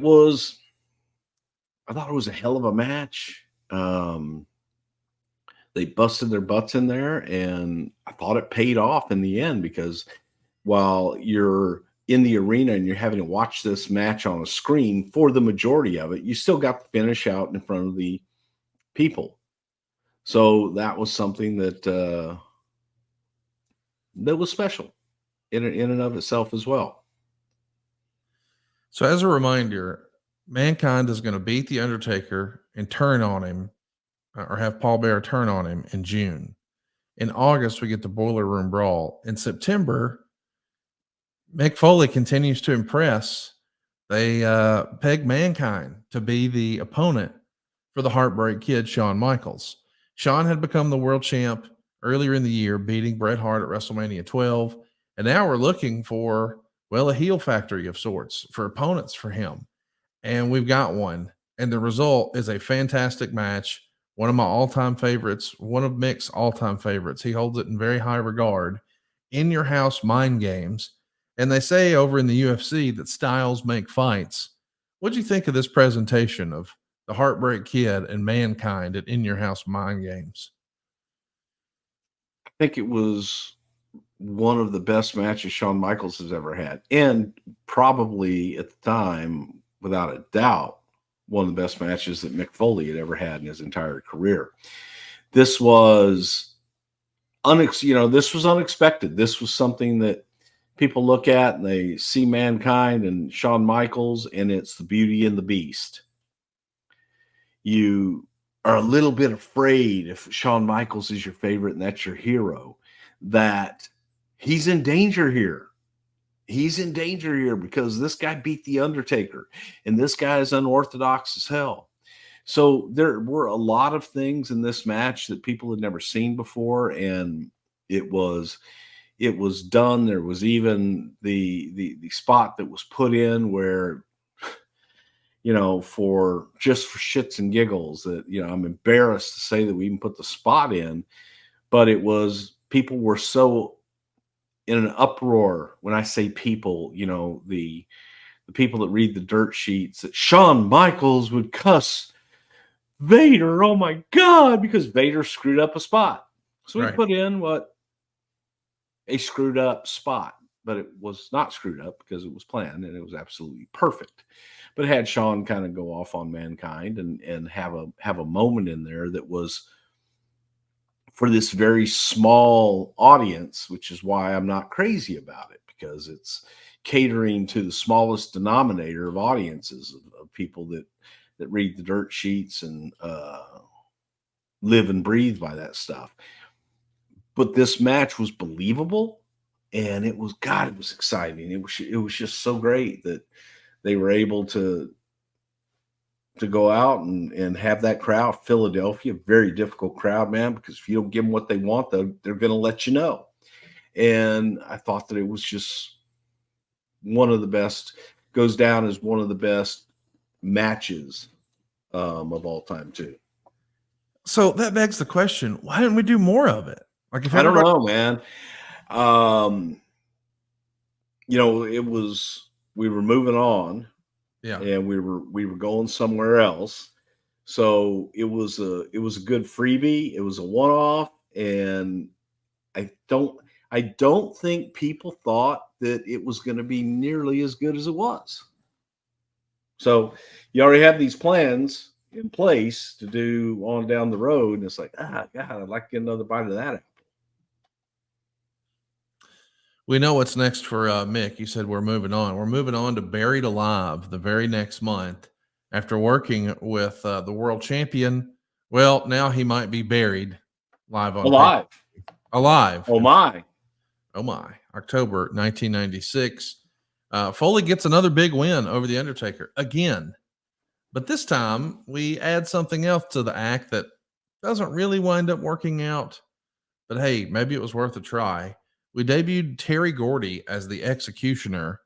thought it was a hell of a match. They busted their butts in there, and I thought it paid off in the end, because while you're in the arena and you're having to watch this match on a screen for the majority of it, you still got the finish out in front of the people. So that was something that was special in and of itself as well. So as a reminder, Mankind is going to beat The Undertaker and turn on him, or have Paul Bearer turn on him in June. In August, we get the Boiler Room Brawl. In September, Mick Foley continues to impress. They pegged Mankind to be the opponent for the Heartbreak Kid, Shawn Michaels. Shawn had become the world champ earlier in the year, beating Bret Hart at WrestleMania 12. And now we're looking for, well, a heel factory of sorts for opponents for him. And we've got one. And the result is a fantastic match. One of my all time favorites, one of Mick's all time favorites. He holds it in very high regard. In Your House Mind Games. And they say over in the UFC that styles make fights. What do you think of this presentation of the Heartbreak Kid and Mankind at In Your House Mind Games? I think it was one of the best matches Shawn Michaels has ever had, and probably at the time, without a doubt, one of the best matches that Mick Foley had ever had in his entire career. This was this was unexpected. This was something that people look at and they see Mankind and Shawn Michaels, and it's the Beauty and the Beast. You are a little bit afraid if Shawn Michaels is your favorite and that's your hero, that he's in danger here. He's in danger here because this guy beat The Undertaker, and this guy is unorthodox as hell. So there were a lot of things in this match that people had never seen before, and it was done. There was even the spot that was put in where, for shits and giggles, that, I'm embarrassed to say that we even put the spot in, but it was, people were so in an uproar. When I say people, the people that read the dirt sheets, that Shawn Michaels would cuss Vader, oh my God, because Vader screwed up a spot. So we put in a screwed up spot, but it was not screwed up because it was planned and it was absolutely perfect. But it had Shawn kind of go off on Mankind and have a moment in there that was for this very small audience, which is why I'm not crazy about it, because it's catering to the smallest denominator of audiences of people that read the dirt sheets and live and breathe by that stuff. But this match was believable, and it was exciting. It was just so great that they were able to go out and have that crowd. Philadelphia, very difficult crowd, man, because if you don't give them what they want, they're going to let you know. And I thought that it was just one of the best, goes down as one of the best matches of all time too. So that begs the question, why didn't we do more of it? Like, if I don't know, man. It was, we were moving on, and we were going somewhere else. So it was a good freebie. It was a one-off, and I don't think people thought that it was going to be nearly as good as it was. So you already have these plans in place to do on down the road, and it's like, God, I'd like to get another bite of that apple. We know what's next for Mick. You said we're moving on. We're moving on to Buried Alive the very next month after working with the world champion. Well, now he might be buried live on alive. Oh my. October 1996. Foley gets another big win over The Undertaker again. But this time we add something else to the act that doesn't really wind up working out. But hey, maybe it was worth a try. We debuted Terry Gordy as the executioner.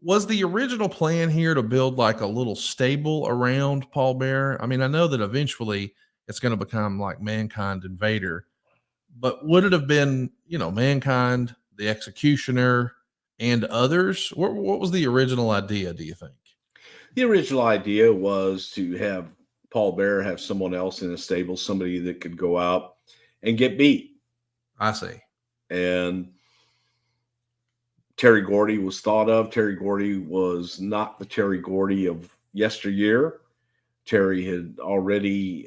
Was the original plan here to build like a little stable around Paul Bearer? I mean, I know that eventually it's going to become like Mankind and Vader, but would it have been, Mankind, the executioner, and others? What was the original idea, do you think? The original idea was to have Paul Bearer have someone else in a stable, somebody that could go out and get beat. I see. And Terry Gordy was thought of. Terry Gordy was not the Terry Gordy of yesteryear. Terry had already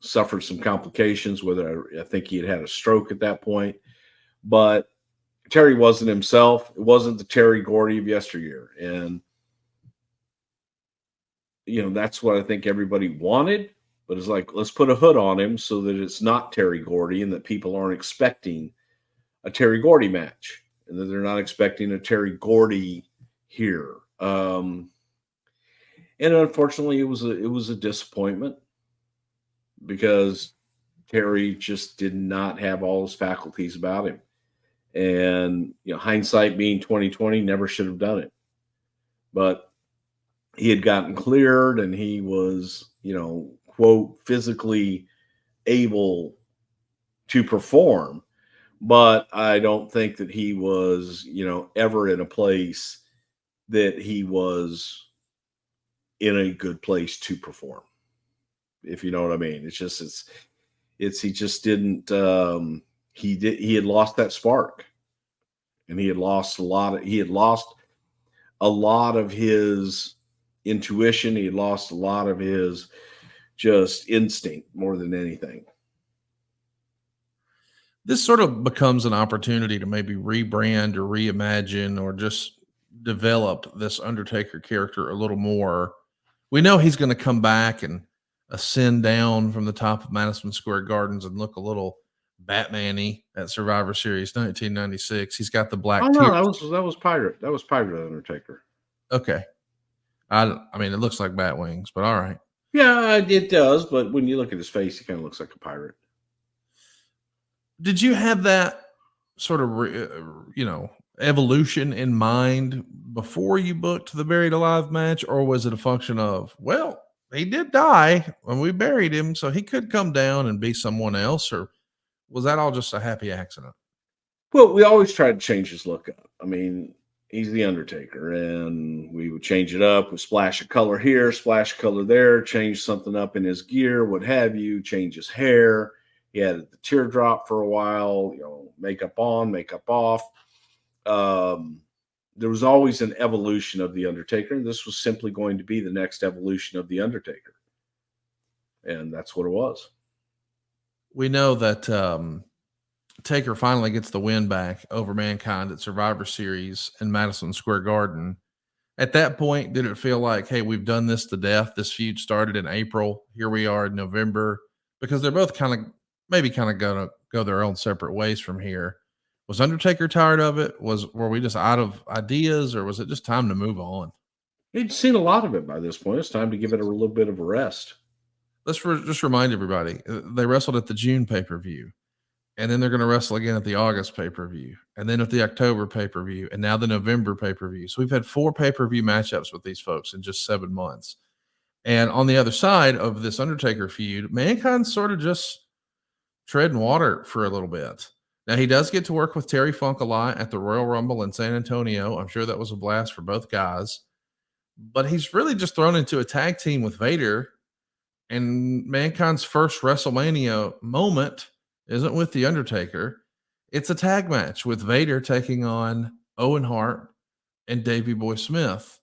suffered some complications, whether I think he had a stroke at that point. But Terry wasn't himself. It wasn't the Terry Gordy of yesteryear. And, that's what I think everybody wanted. But it's like, let's put a hood on him so that it's not Terry Gordy and that people aren't expecting a Terry Gordy match. and that they're not expecting a Terry Gordy here. And unfortunately, it was a disappointment because Terry just did not have all his faculties about him. And hindsight being 2020, never should have done it. But he had gotten cleared, and he was, quote, physically able to perform. But I don't think that he was, ever in a place that he was in a good place to perform. If you know what I mean. He just didn't he had lost that spark, and he had lost a lot of his intuition. He had lost a lot of his just instinct more than anything. This sort of becomes an opportunity to maybe rebrand or reimagine or just develop this Undertaker character a little more. We know he's going to come back and ascend down from the top of Madison Square Gardens and look a little Batman-y at Survivor Series 1996. He's got the black no, tears. that was Pirate. That was Pirate Undertaker. Okay. I mean, it looks like bat wings, but all right. Yeah, it does. But when you look at his face, he kind of looks like a pirate. Did you have that sort of, evolution in mind before you booked the Buried Alive match, or was it a function of, well, he did die when we buried him, so he could come down and be someone else, or was that all just a happy accident? Well, we always tried to change his look up. I mean, he's the Undertaker, and we would change it up with splash of color here, splash of color there, change something up in his gear, what have you, change his hair. He had the teardrop for a while, makeup on, makeup off. There was always an evolution of the Undertaker, and this was simply going to be the next evolution of the Undertaker. And that's what it was. We know that Taker finally gets the win back over Mankind at Survivor Series in Madison Square Garden. At that point, did it feel like, hey, we've done this to death? This feud started in April. Here we are in November, because they're both kind of going to go their own separate ways from here. Was Undertaker tired of it? Were we just out of ideas, or was it just time to move on? He'd seen a lot of it by this point. It's time to give it a little bit of a rest. Let's just remind everybody, they wrestled at the June pay-per-view, and then they're going to wrestle again at the August pay-per-view, and then at the October pay-per-view, and now the November pay-per-view. So we've had 4 pay-per-view matchups with these folks in just 7 months. And on the other side of this Undertaker feud, Mankind's sort of just treading water for a little bit. Now, he does get to work with Terry Funk a lot at the Royal Rumble in San Antonio. I'm sure that was a blast for both guys. But he's really just thrown into a tag team with Vader. And Mankind's first WrestleMania moment isn't with The Undertaker. It's a tag match with Vader taking on Owen Hart and Davey Boy Smith.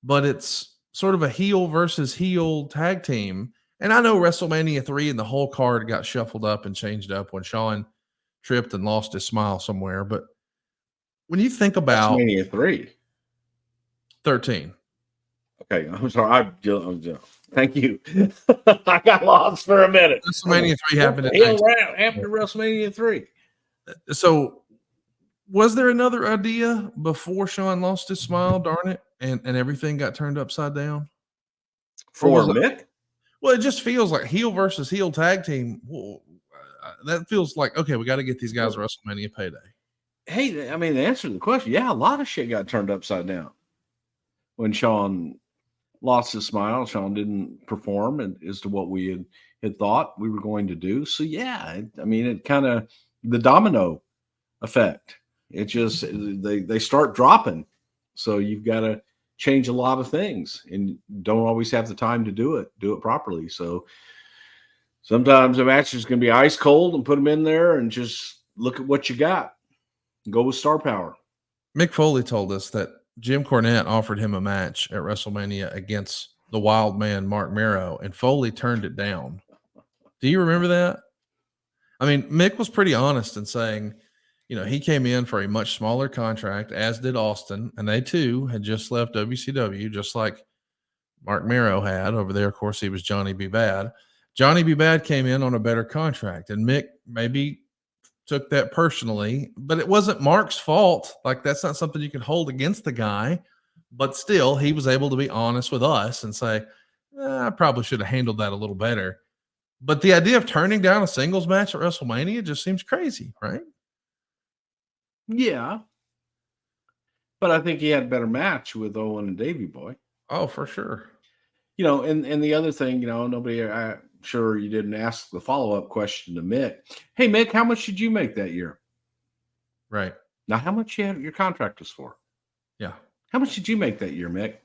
But it's sort of a heel versus heel tag team. And I know WrestleMania 3 and the whole card got shuffled up and changed up when Shawn tripped and lost his smile somewhere. But when you think about WrestleMania 3, 13. Okay, I'm sorry. Thank you. I got lost for a minute. WrestleMania 3 happened. Happened to WrestleMania 3. So was there another idea before Shawn lost his smile, darn it, and everything got turned upside down? For Mick? Well, it just feels like heel versus heel tag team. That feels like, okay, we got to get these guys WrestleMania payday. Hey, I mean, the answer to the question, yeah, a lot of shit got turned upside down. When Shawn lost his smile, Shawn didn't perform as to what we had thought we were going to do. So, yeah, I mean, it kind of, the domino effect. It just, they start dropping. So you've got to change a lot of things, and don't always have the time to do it properly. So sometimes a match is going to be ice cold and put them in there and just look at what you got. Go with star power. Mick Foley told us that Jim Cornette offered him a match at WrestleMania against the wild man, Mark Mero, and Foley turned it down. Do you remember that? I mean, Mick was pretty honest in saying, he came in for a much smaller contract, as did Austin, and they too had just left WCW, just like Mark Mero had over there. Of course, he was Johnny B. Bad. Johnny B. Bad came in on a better contract, and Mick maybe took that personally, but it wasn't Mark's fault. Like, that's not something you can hold against the guy. But still, he was able to be honest with us and say, I probably should have handled that a little better. But the idea of turning down a singles match at WrestleMania just seems crazy, right? Yeah. But I think he had a better match with Owen and Davey Boy. Oh, for sure. And the other thing, nobody, I'm sure you didn't ask the follow-up question to Mick. Hey, Mick, how much did you make that year? Right. Now, how much your contract was for? Yeah. How much did you make that year, Mick?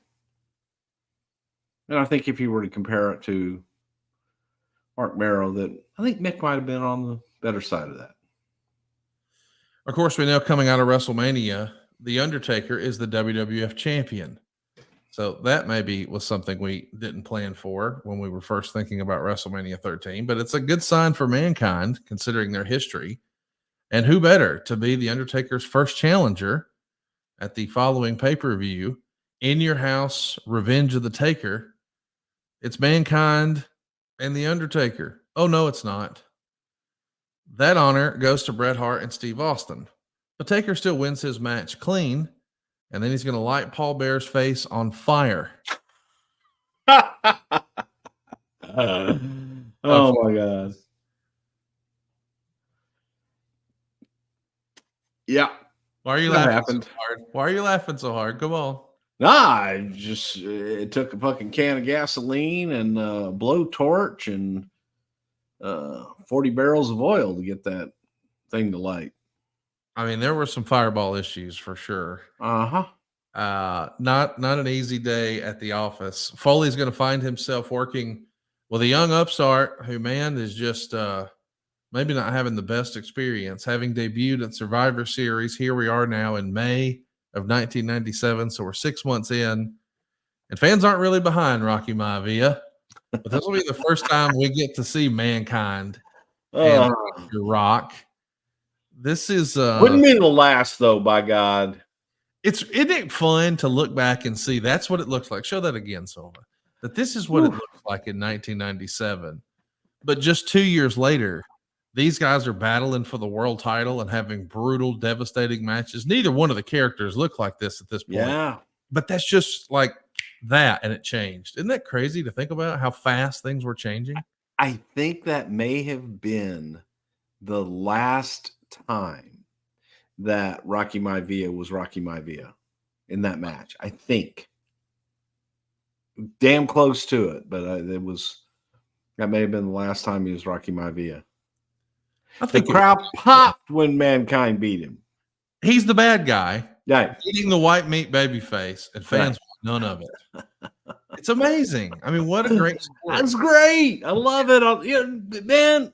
And I think if you were to compare it to Mark Merrow, that I think Mick might have been on the better side of that. Of course, we know coming out of WrestleMania, The Undertaker is the WWF champion. So that maybe was something we didn't plan for when we were first thinking about WrestleMania 13, but it's a good sign for Mankind considering their history. And who better to be The Undertaker's first challenger at the following pay-per-view, In Your House, Revenge of the Taker. It's Mankind and The Undertaker. Oh, no, it's not. That honor goes to Bret Hart and Steve Austin. But Taker still wins his match clean, and then he's going to light Paul Bear's face on fire. Oh, my God. Yeah. Why are you laughing so hard? Why are you laughing so hard? Come on. Nah, it took a fucking can of gasoline and a blowtorch and 40 barrels of oil to get that thing to light. I mean, there were some fireball issues for sure. Uh-huh. Not an easy day at the office. Foley's going to find himself working with a young upstart who, man, is just maybe not having the best experience. Having debuted at Survivor Series, here we are now in May of 1997, so we're 6 months in, and fans aren't really behind Rocky Maivia, but this will be the first time we get to see Mankind and Rock. This is wouldn't be the last, though, by God. Isn't it fun to look back and see that's what it looks like? Show that again, Silva. That this is what it looks like in 1997. But just 2 years later, these guys are battling for the world title and having brutal, devastating matches. Neither one of the characters look like this at this point. Yeah. But that's just like that, and it changed. Isn't that crazy to think about how fast things were changing? I think that may have been the last time that Rocky Maivia was Rocky Maivia in that match. I think. Damn close to it, but that may have been the last time he was Rocky Maivia. I think the crowd popped when Mankind beat him. He's the bad guy. Yeah. Eating the white meat baby face, and fans want none of it. It's amazing. I mean, what a great story. That's great. I love it. Man,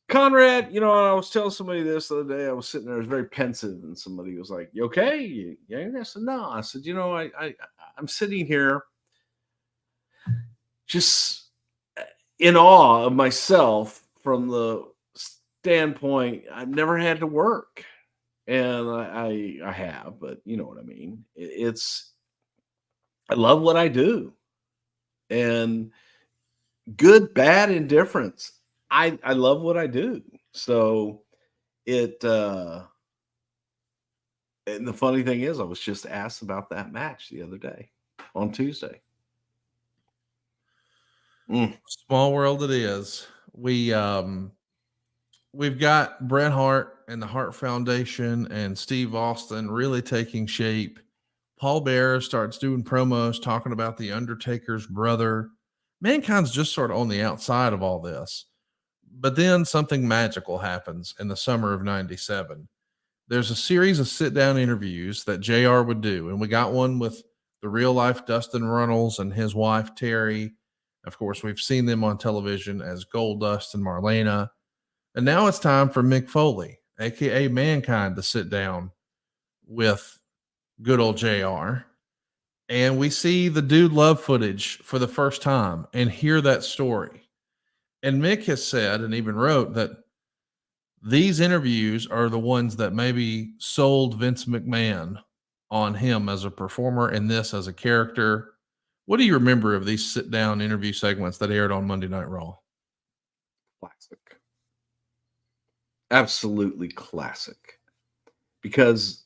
Conrad, I was telling somebody this the other day. I was sitting there, I was very pensive, and somebody was like, "You okay?" Yeah. I said, "No." I said, I'm sitting here just in awe of myself from the standpoint I've never had to work, and I have, but you know what I mean. I love what I do, and good, bad, indifference. I love what I do. So and the funny thing is, I was just asked about that match the other day on Tuesday. Small world it is. We've got Bret Hart and the Hart Foundation and Steve Austin really taking shape. Paul Bearer starts doing promos talking about the Undertaker's brother. Mankind's just sort of on the outside of all this. But then something magical happens in the summer of 97. There's a series of sit-down interviews that JR would do, and we got one with the real-life Dustin Runnels and his wife, Terry. Of course, we've seen them on television as Goldust and Marlena. And now it's time for Mick Foley, a.k.a. Mankind, to sit down with good old JR. And we see the Dude Love footage for the first time and hear that story. And Mick has said and even wrote that these interviews are the ones that maybe sold Vince McMahon on him as a performer and this as a character. What do you remember of these sit-down interview segments that aired on Monday Night Raw? Classic. Absolutely classic. Because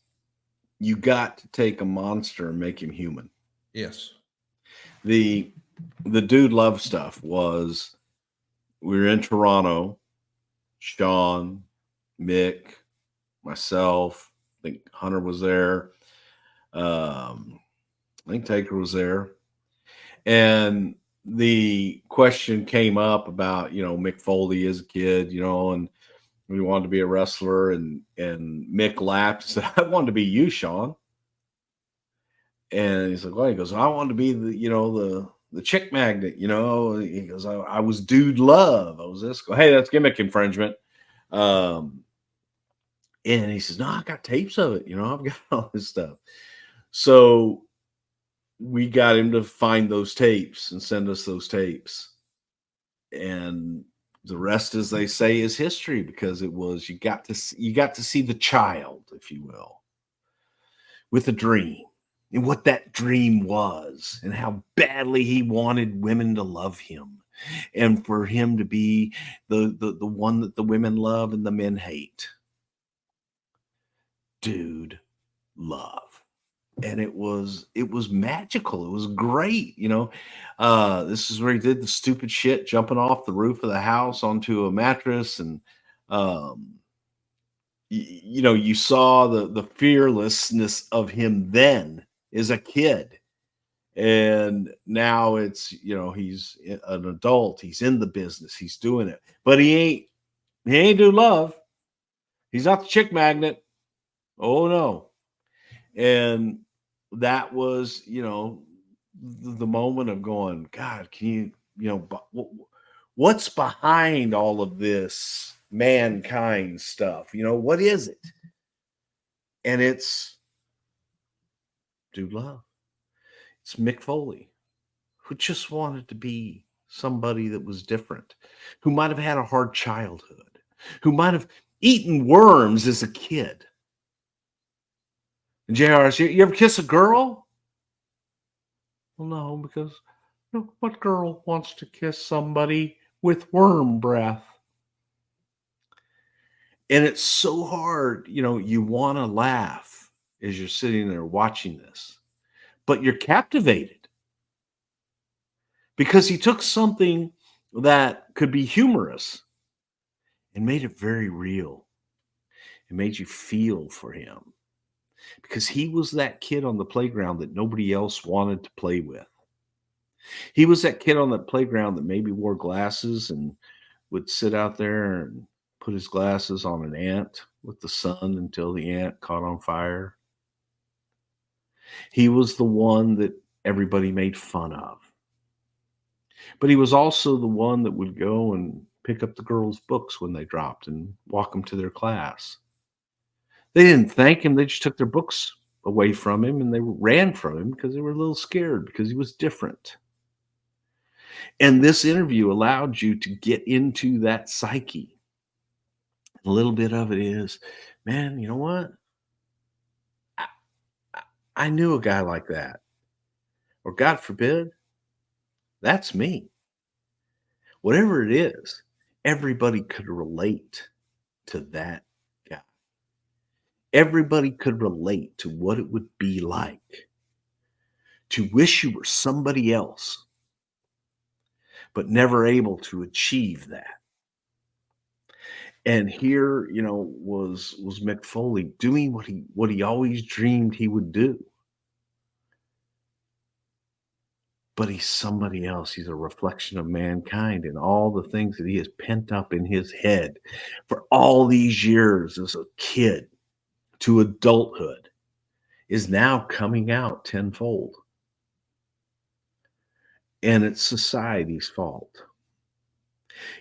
you got to take a monster and make him human. Yes. The the dude love stuff was we were in Toronto, Sean, Mick, myself, I think Hunter was there. I think Taker was there. And the question came up about, Mick Foley as a kid, and we wanted to be a wrestler, and Mick laughed and said, I wanted to be you, Sean. And he's like, well, he goes, I wanted to be the chick magnet, He goes, I was dude love. I was this. Hey, that's gimmick infringement. Um, and he says, no, I got tapes of it. I've got all this stuff. So we got him to find those tapes and send us those tapes. And the rest, as they say, is history, because it was, you got to see the child, if you will, with a dream, and what that dream was, and how badly he wanted women to love him, and for him to be the one that the women love and the men hate. Dude love. And it was magical. It was great. This is where he did the stupid shit, jumping off the roof of the house onto a mattress. And you saw the fearlessness of him then as a kid. And now it's, he's an adult, he's in the business, he's doing it, but he ain't do love. He's not the chick magnet. Oh no. And that was, the moment of going, God, can what's behind all of this mankind stuff? What is it? And it's dude love. It's Mick Foley, who just wanted to be somebody that was different, who might have had a hard childhood, who might have eaten worms as a kid. And JR, you ever kiss a girl? Well, no, because what girl wants to kiss somebody with worm breath? And it's so hard, you want to laugh as you're sitting there watching this, but you're captivated because he took something that could be humorous and made it very real. It made you feel for him because he was that kid on the playground that nobody else wanted to play with. He was that kid on the playground that maybe wore glasses and would sit out there and put his glasses on an ant with the sun until the ant caught on fire. He was the one that everybody made fun of. But he was also the one that would go and pick up the girls' books when they dropped and walk them to their class. They didn't thank him. They just took their books away from him and they ran from him because they were a little scared because he was different. And this interview allowed you to get into that psyche. A little bit of it is, man, you know what? I, I knew a guy like that. Or God forbid, that's me. Whatever it is, everybody could relate to that guy. Everybody could relate to what it would be like to wish you were somebody else, but never able to achieve that. And here, was Mick Foley doing what he always dreamed he would do. But he's somebody else. He's a reflection of mankind and all the things that he has pent up in his head for all these years as a kid to adulthood is now coming out tenfold. And it's society's fault.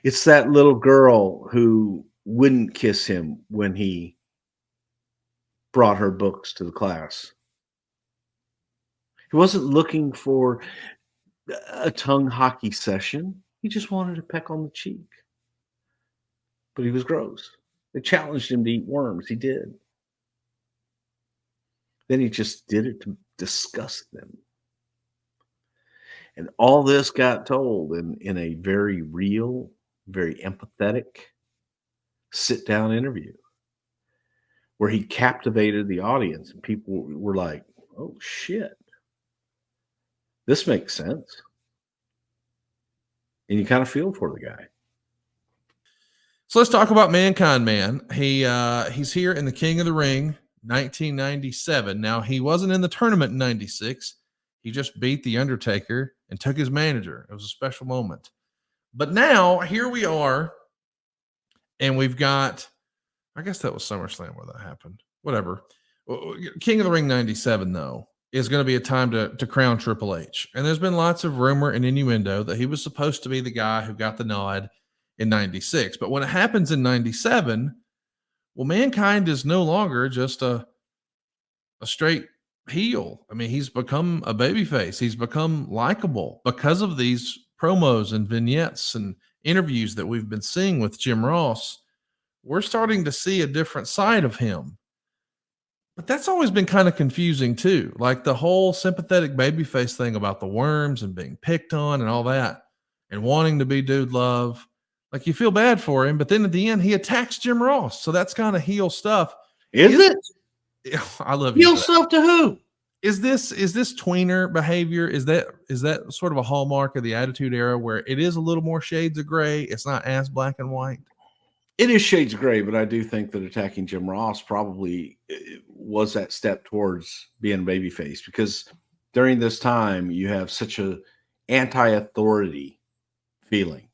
It's that little girl who wouldn't kiss him when he brought her books to the class. He wasn't looking for a tongue hockey session. He just wanted to peck on the cheek. But he was gross. They challenged him to eat worms. He did. Then he just did it to disgust them. And all this got told in a very real, very empathetic sit down interview where he captivated the audience and people were like, oh shit, this makes sense. And you kind of feel for the guy. So let's talk about Mankind Man. He's here in the King of the Ring 1997. Now, he wasn't in the tournament in 96. He just beat The Undertaker and took his manager. It was a special moment. But now here we are, and we've got, I guess that was SummerSlam where that happened. Whatever. King of the Ring 97, though, is going to be a time to crown Triple H. And there's been lots of rumor and innuendo that he was supposed to be the guy who got the nod in 96. But when it happens in 97, well, Mankind is no longer just a straight heel. I mean, he's become a babyface. He's become likable because of these promos and vignettes and interviews that we've been seeing with Jim Ross. We're starting to see a different side of him. But that's always been kind of confusing too. Like the whole sympathetic babyface thing about the worms and being picked on and all that and wanting to be dude love. Like you feel bad for him, but then at the end he attacks Jim Ross. So that's kind of heel stuff. Is it? I love Heel you. stuff to who? Is this tweener behavior? Is that sort of a hallmark of the Attitude Era where it is a little more shades of gray? It's not as black and white. It is shades of gray, but I do think that attacking Jim Ross probably was that step towards being a babyface, because during this time you have such a anti-authority feeling,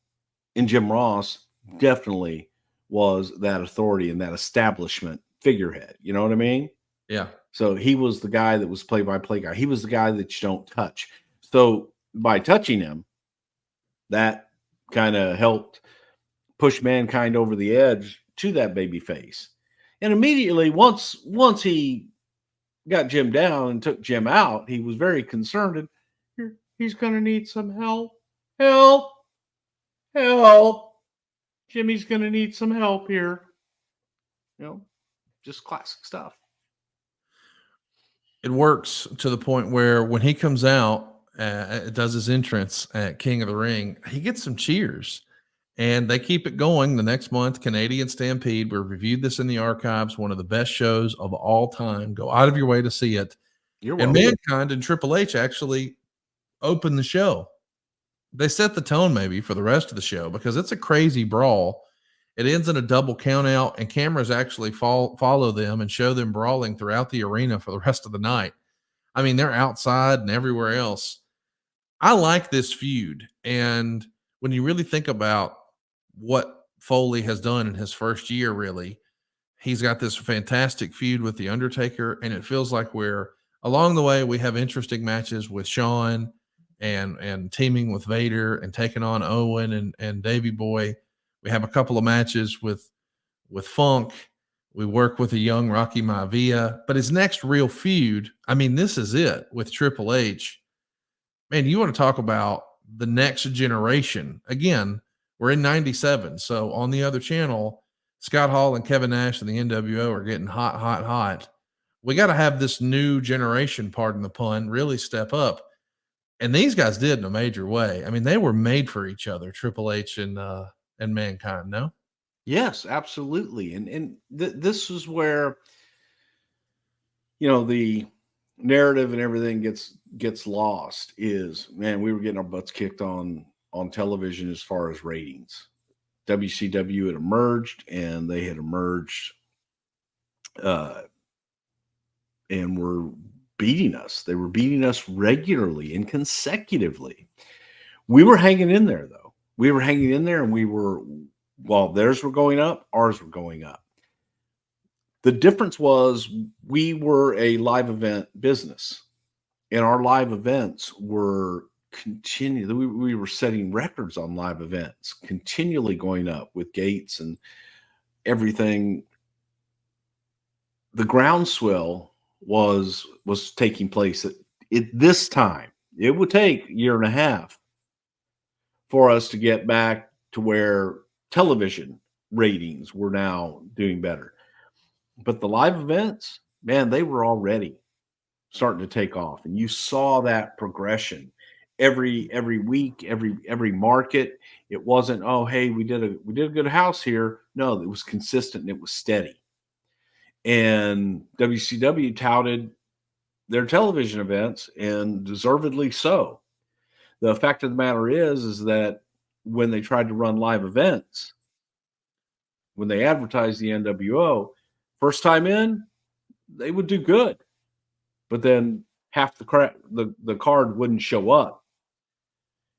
and Jim Ross definitely was that authority and that establishment figurehead. You know what I mean? Yeah. So he was the guy that was play-by-play guy. He was the guy that you don't touch. So by touching him, that kind of helped push Mankind over the edge to that baby face. And immediately once he got Jim down and took Jim out, he was very concerned and he's going to need some help. Help. Jimmy's going to need some help here. You know, just classic stuff. It works to the point where when he comes out, does his entrance at King of the Ring, he gets some cheers. And they keep it going the next month. Canadian Stampede. We reviewed this in the archives. One of the best shows of all time. Go out of your way to see it. And Mankind and Triple H actually opened the show. They set the tone maybe for the rest of the show because it's a crazy brawl. It ends in a double count out, and cameras actually follow them and show them brawling throughout the arena for the rest of the night. I mean, they're outside and everywhere else. I like this feud. And when you really think about what Foley has done in his first year, really, he's got this fantastic feud with The Undertaker, and it feels like we're along the way. We have interesting matches with Shawn and teaming with Vader and taking on Owen and Davey Boy. We have a couple of matches with Funk. We work with a young Rocky Maivia, but his next real feud, I mean, this is it with Triple H. Man, you want to talk about the next generation. Again, we're in 97. So on the other channel, Scott Hall and Kevin Nash and the NWO are getting hot. We got to have this new generation, pardon the pun, really step up. And these guys did in a major way. I mean, they were made for each other, Triple H and Mankind, no? Yes, absolutely. And this is where, you know, the narrative and everything gets lost. Is, man, we were getting our butts kicked on television as far as ratings. WCW had emerged, and they had emerged and were beating us. They were beating us regularly and consecutively. We were hanging in there, though. We were hanging in there, and we were, while theirs were going up, ours were going up. The difference was we were a live event business, and our live events were continually, we were setting records on live events, continually going up with gates and everything. The groundswell was taking place at this time. It would take a year and a half for us to get back to where television ratings were now doing better. But the live events, man, they were already starting to take off, and you saw that progression. every week, every market. It wasn't, oh hey, we did a good house here. No, it was consistent and it was steady. And WCW touted their television events, and deservedly so. The fact of the matter is that when they tried to run live events, when they advertised the NWO, first time in, they would do good, but then half the card wouldn't show up,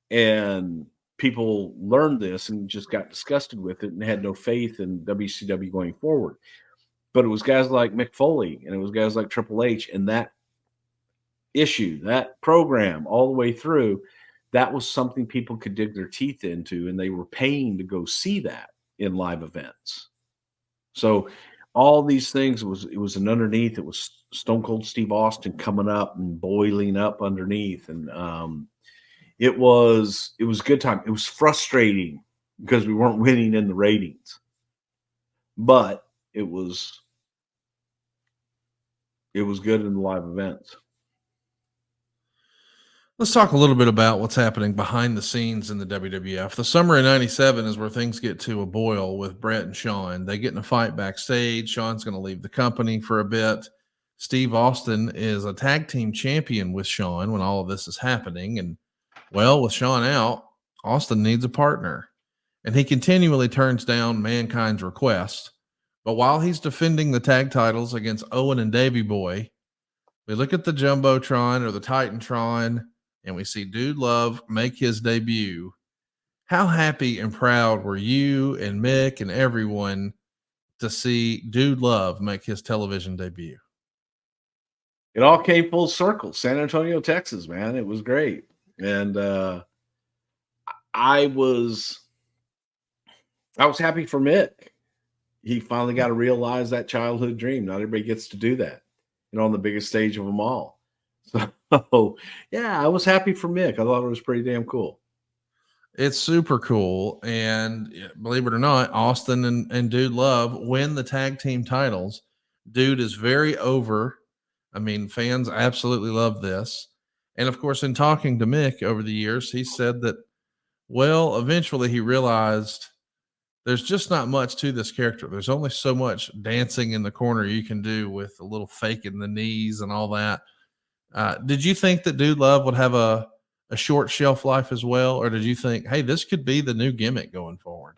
and people learned this and just got disgusted with it and had no faith in WCW going forward. But it was guys like Mick Foley and it was guys like Triple H, and that issue, that program all the way through, that was something people could dig their teeth into, and they were paying to go see that in live events. So all these things, it was an underneath. It was Stone Cold Steve Austin coming up and boiling up underneath, and it was a good time. It was frustrating because we weren't winning in the ratings, but it was good in the live events. Let's talk a little bit about what's happening behind the scenes in the WWF. The summer of '97 is where things get to a boil with Brett and Shawn. They get in a fight backstage. Shawn's going to leave the company for a bit. Steve Austin is a tag team champion with Shawn when all of this is happening. And, well, with Shawn out, Austin needs a partner. And he continually turns down Mankind's request. But while he's defending the tag titles against Owen and Davey Boy, we look at the Jumbotron or the Titantron, and we see Dude Love make his debut. How happy and proud were you and Mick and everyone to see Dude Love make his television debut? It all came full circle. San Antonio, Texas, man. It was great. And I was happy for Mick. He finally got to realize that childhood dream. Not everybody gets to do that, on the biggest stage of them all. So, yeah, I was happy for Mick. I thought it was pretty damn cool. It's super cool. And believe it or not, Austin and Dude Love win the tag team titles. Dude is very over. I mean, fans absolutely love this. And of course, in talking to Mick over the years, he said that, well, eventually he realized there's just not much to this character. There's only so much dancing in the corner you can do with a little fake in the knees and all that. Did you think that Dude Love would have a short shelf life as well? Or did you think, hey, this could be the new gimmick going forward?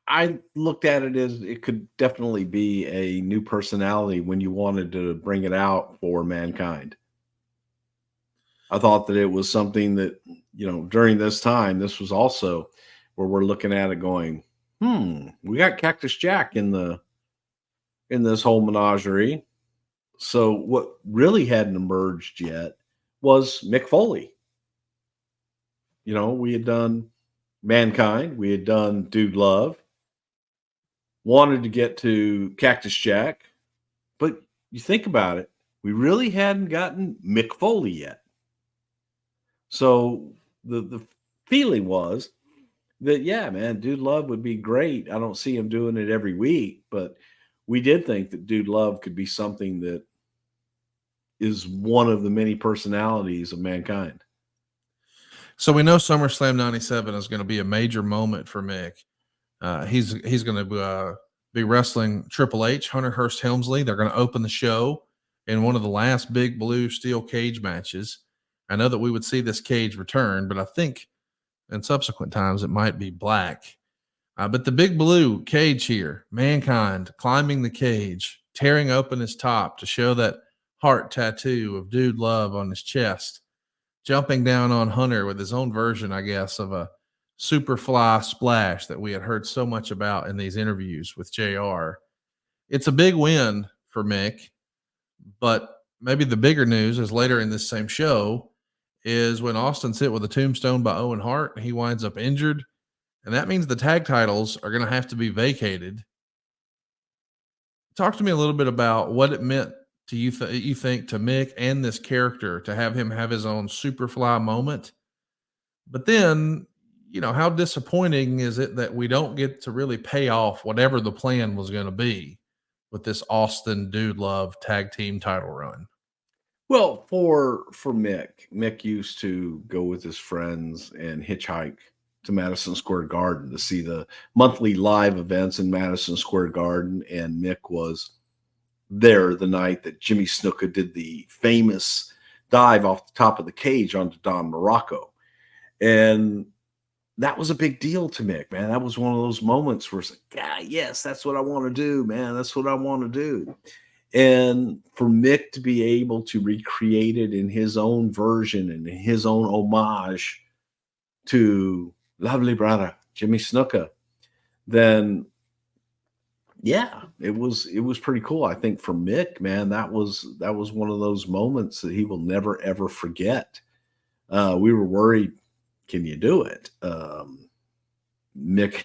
I looked at it as it could definitely be a new personality when you wanted to bring it out for Mankind. I thought that it was something that, during this time, this was also where we're looking at it going, we got Cactus Jack in this whole menagerie. So what really hadn't emerged yet was Mick Foley. We had done Mankind, we had done Dude Love, wanted to get to Cactus Jack, but you think about it, we really hadn't gotten Mick Foley yet. So the feeling was that, yeah, man, Dude Love would be great. I don't see him doing it every week, but we did think that Dude Love could be something that is one of the many personalities of Mankind. So we know SummerSlam '97 is going to be a major moment for Mick. He's going to be wrestling Triple H, Hunter Hearst Helmsley. They're going to open the show in one of the last big blue steel cage matches. I know that we would see this cage return, but I think in subsequent times it might be black. But the big blue cage here, Mankind climbing the cage, tearing open his top to show that heart tattoo of Dude Love on his chest, jumping down on Hunter with his own version, I guess, of a Superfly splash that we had heard so much about in these interviews with JR. It's a big win for Mick, but maybe the bigger news is later in this same show is when Austin's hit with a tombstone by Owen Hart, he winds up injured, and that means the tag titles are going to have to be vacated. Talk to me a little bit about what it meant to you, you think, to Mick and this character to have him have his own Superfly moment. But then, how disappointing is it that we don't get to really pay off whatever the plan was going to be with this Austin Dude Love tag team title run? Well, for Mick used to go with his friends and hitchhike to Madison Square Garden to see the monthly live events in Madison Square Garden, and Mick was there the night that Jimmy Snuka did the famous dive off the top of the cage onto Don Morocco. And that was a big deal to Mick, man. That was one of those moments where it's like, God, yes, that's what I want to do, man. That's what I want to do. And for Mick to be able to recreate it in his own version and his own homage to lovely brother Jimmy Snuka, then yeah, it was pretty cool. I think for Mick, man, that was one of those moments that he will never ever forget. We were worried, can you do it? Mick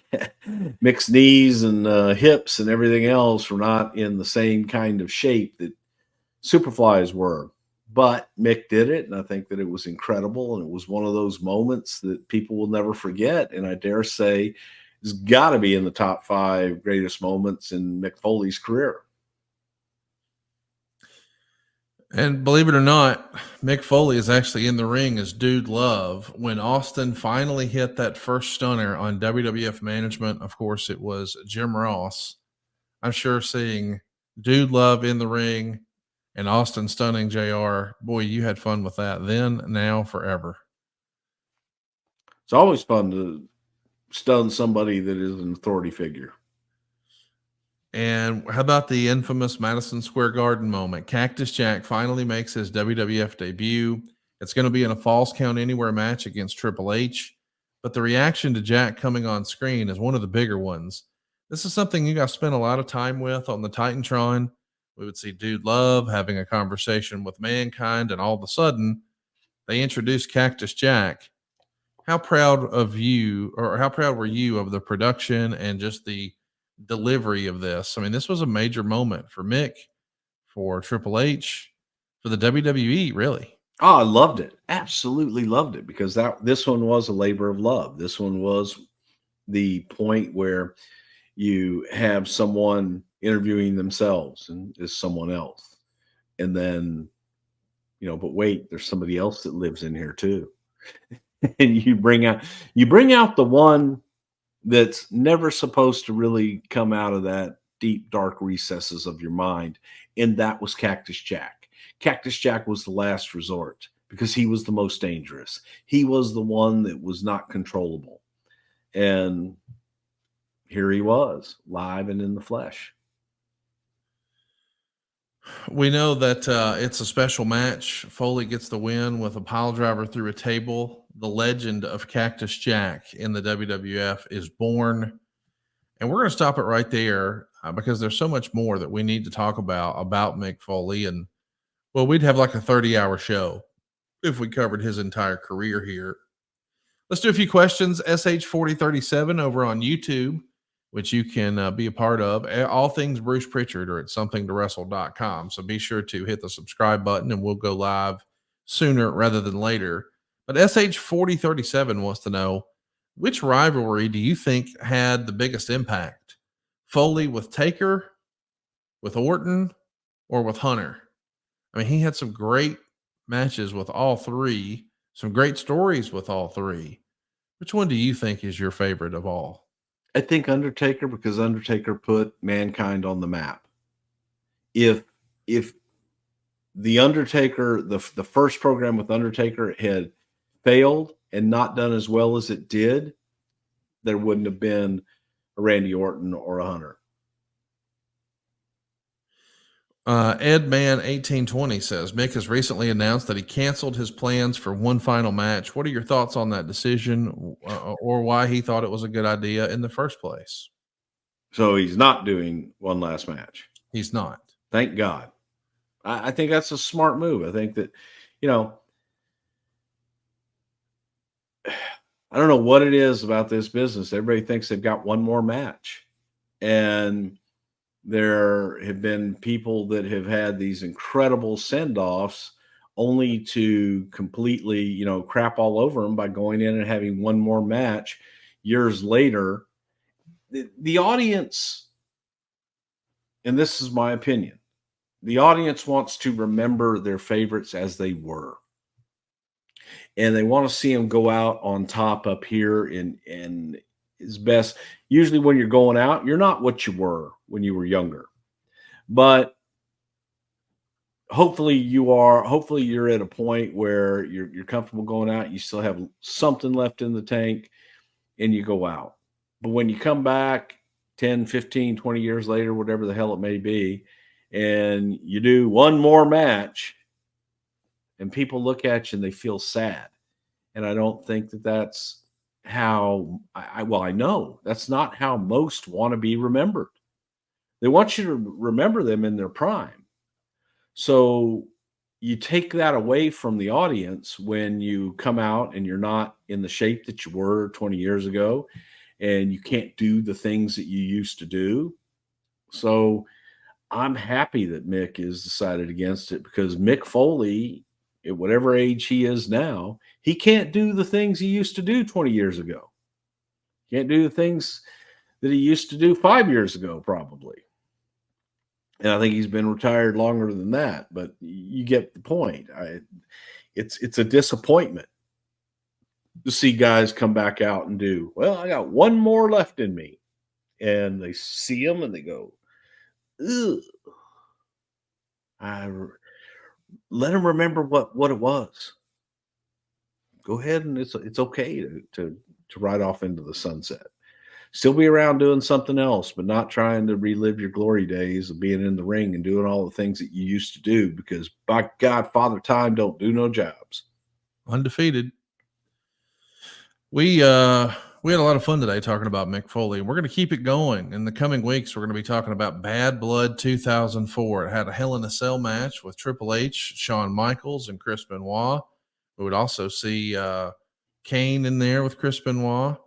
Mick's knees and hips and everything else were not in the same kind of shape that Superflies were. But Mick did it, and I think that it was incredible, and it was one of those moments that people will never forget. And I dare say it's got to be in the top 5 greatest moments in Mick Foley's career. And believe it or not, Mick Foley is actually in the ring as Dude Love when Austin finally hit that first stunner on WWF management. Of course, it was Jim Ross. I'm sure seeing Dude Love in the ring and Austin stunning JR, boy, you had fun with that then, now, forever. It's always fun to stun somebody that is an authority figure. And how about the infamous Madison Square Garden moment? Cactus Jack finally makes his WWF debut. It's going to be in a Falls Count Anywhere match against Triple H. But the reaction to Jack coming on screen is one of the bigger ones. This is something you guys spent a lot of time with on the Titantron. We would see Dude Love having a conversation with Mankind, and all of a sudden, they introduced Cactus Jack. How proud of you, or how proud were you of the production and just the delivery of this? I mean, this was a major moment for Mick, for Triple H, for the WWE, really. Oh, I loved it. Absolutely loved it, because this one was a labor of love. This one was the point where you have someone interviewing themselves and is someone else. And then, but wait, there's somebody else that lives in here too. And you bring out the one that's never supposed to really come out of that deep dark recesses of your mind, and that was Cactus Jack. Cactus Jack was the last resort because he was the most dangerous. He was the one that was not controllable. And here he was, live and in the flesh. We know that it's a special match. Foley gets the win with a pile driver through a table. The legend of Cactus Jack in the WWF is born. And we're going to stop it right there because there's so much more that we need to talk about Mick Foley. And well, we'd have like a 30-hour show if we covered his entire career here. Let's do a few questions. SH4037 over on YouTube, which you can be a part of. All things Bruce Pritchard are at somethingtowrestle.com. So be sure to hit the subscribe button and we'll go live sooner rather than later. But SH4037 wants to know, which rivalry do you think had the biggest impact? Foley with Taker, with Orton, or with Hunter? I mean, he had some great matches with all three, some great stories with all three. Which one do you think is your favorite of all? I think Undertaker, because Undertaker put Mankind on the map. If the Undertaker, the first program with Undertaker had failed and not done as well as it did, there wouldn't have been a Randy Orton or a Hunter. Edman 1820 says Mick has recently announced that he canceled his plans for one final match. What are your thoughts on that decision, or why he thought it was a good idea in the first place? So he's not doing one last match. He's not. Thank God. I think that's a smart move. I think that, I don't know what it is about this business. Everybody thinks they've got one more match. And there have been people that have had these incredible send-offs only to completely, crap all over them by going in and having one more match years later. The audience, and this is my opinion, the audience wants to remember their favorites as they were. And they want to see him go out on top up here in his best. Usually when you're going out, you're not what you were when you were younger. But hopefully you are. Hopefully you're at a point where you're comfortable going out. You still have something left in the tank and you go out. But when you come back 10, 15, 20 years later, whatever the hell it may be, and you do one more match and people look at you and they feel sad. And I don't think that that's how I know that's not how most want to be remembered. They want you to remember them in their prime. So you take that away from the audience when you come out and you're not in the shape that you were 20 years ago and you can't do the things that you used to do. So I'm happy that Mick has decided against it, because Mick Foley, at whatever age he is now, he can't do the things he used to do 20 years ago. Can't do the things that he used to do 5 years ago, probably. And I think he's been retired longer than that, but you get the point. It's a disappointment to see guys come back out and do, well, I got one more left in me. And they see him and they go, ugh. Let him remember what it was. Go ahead, and it's okay to ride off into the sunset. Still be around doing something else, but not trying to relive your glory days of being in the ring and doing all the things that you used to do, because by God, Father Time don't do no jobs. Undefeated. We had a lot of fun today talking about Mick Foley. We're going to keep it going. In the coming weeks, we're going to be talking about Bad Blood 2004. It had a Hell in a Cell match with Triple H, Shawn Michaels, and Chris Benoit. We would also see Kane in there with Chris Benoit.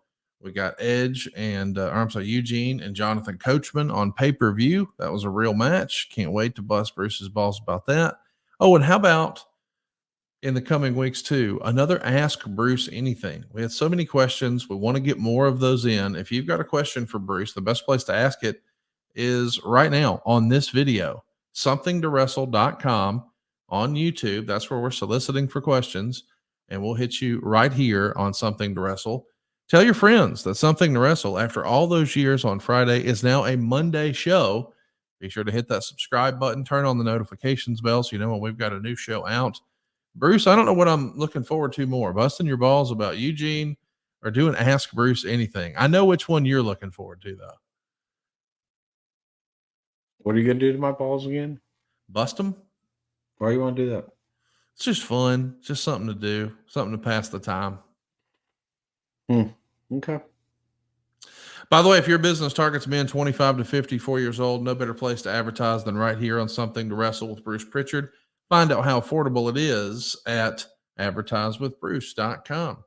We got Edge and Eugene and Jonathan Coachman on pay-per-view. That was a real match. Can't wait to bust Bruce's balls about that. Oh, and how about in the coming weeks too, another Ask Bruce Anything. We had so many questions. We want to get more of those in. If you've got a question for Bruce, the best place to ask it is right now on this video, somethingtowrestle.com on YouTube. That's where we're soliciting for questions, and we'll hit you right here on Something to Wrestle. Tell your friends that Something to Wrestle, after all those years on Friday, is now a Monday show. Be sure to hit that subscribe button, turn on the notifications bell so you know when we've got a new show out. Bruce, I don't know what I'm looking forward to more, busting your balls about Eugene or doing Ask Bruce Anything. I know which one you're looking forward to, though. What are you going to do to my balls again? Bust them? Why do you want to do that? It's just fun. Just something to do, something to pass the time. Okay. By the way, if your business targets men 25 to 54 years old, no better place to advertise than right here on Something to Wrestle with Bruce Pritchard. Find out how affordable it is at advertisewithbruce.com.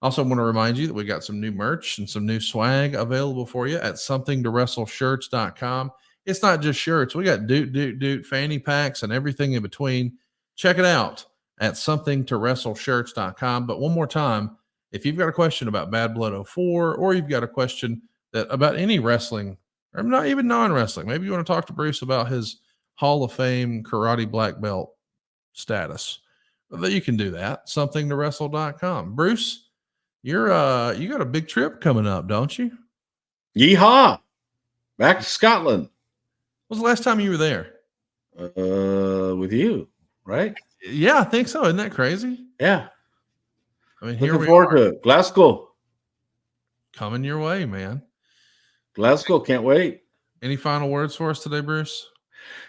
Also want to remind you that we got some new merch and some new swag available for you at somethingtowrestleshirts.com. It's not just shirts. We got doot fanny packs and everything in between. Check it out at somethingtowrestleshirts.com. But one more time, if you've got a question about Bad Blood 04, or you've got a question that about any wrestling, or not even non-wrestling, maybe you want to talk to Bruce about his Hall of Fame karate black belt status, that you can do that. Somethingtowrestle.com. Bruce, you got a big trip coming up, don't you? Yeehaw! Back to Scotland. When was the last time you were there? With you, right? Yeah, I think so. Isn't that crazy? Yeah. I mean, looking forward to it. Glasgow. Coming your way, man. Glasgow, can't wait. Any final words for us today, Bruce?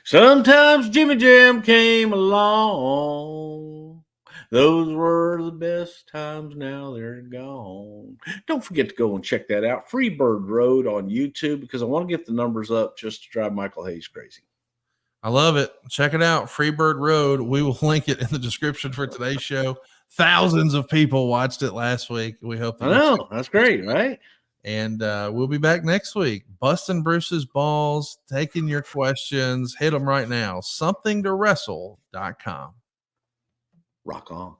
Sometimes Jimmy Jam came along. Those were the best times. Now they're gone. Don't forget to go and check that out. Freebird Road on YouTube, because I want to get the numbers up just to drive Michael Hayes crazy. I love it. Check it out. Freebird Road. We will link it in the description for today's show. Thousands of people watched it last week. We hope that I know. That's great, right? And we'll be back next week, busting Bruce's balls, taking your questions. Hit them right now. Somethingtowrestle.com. Rock on.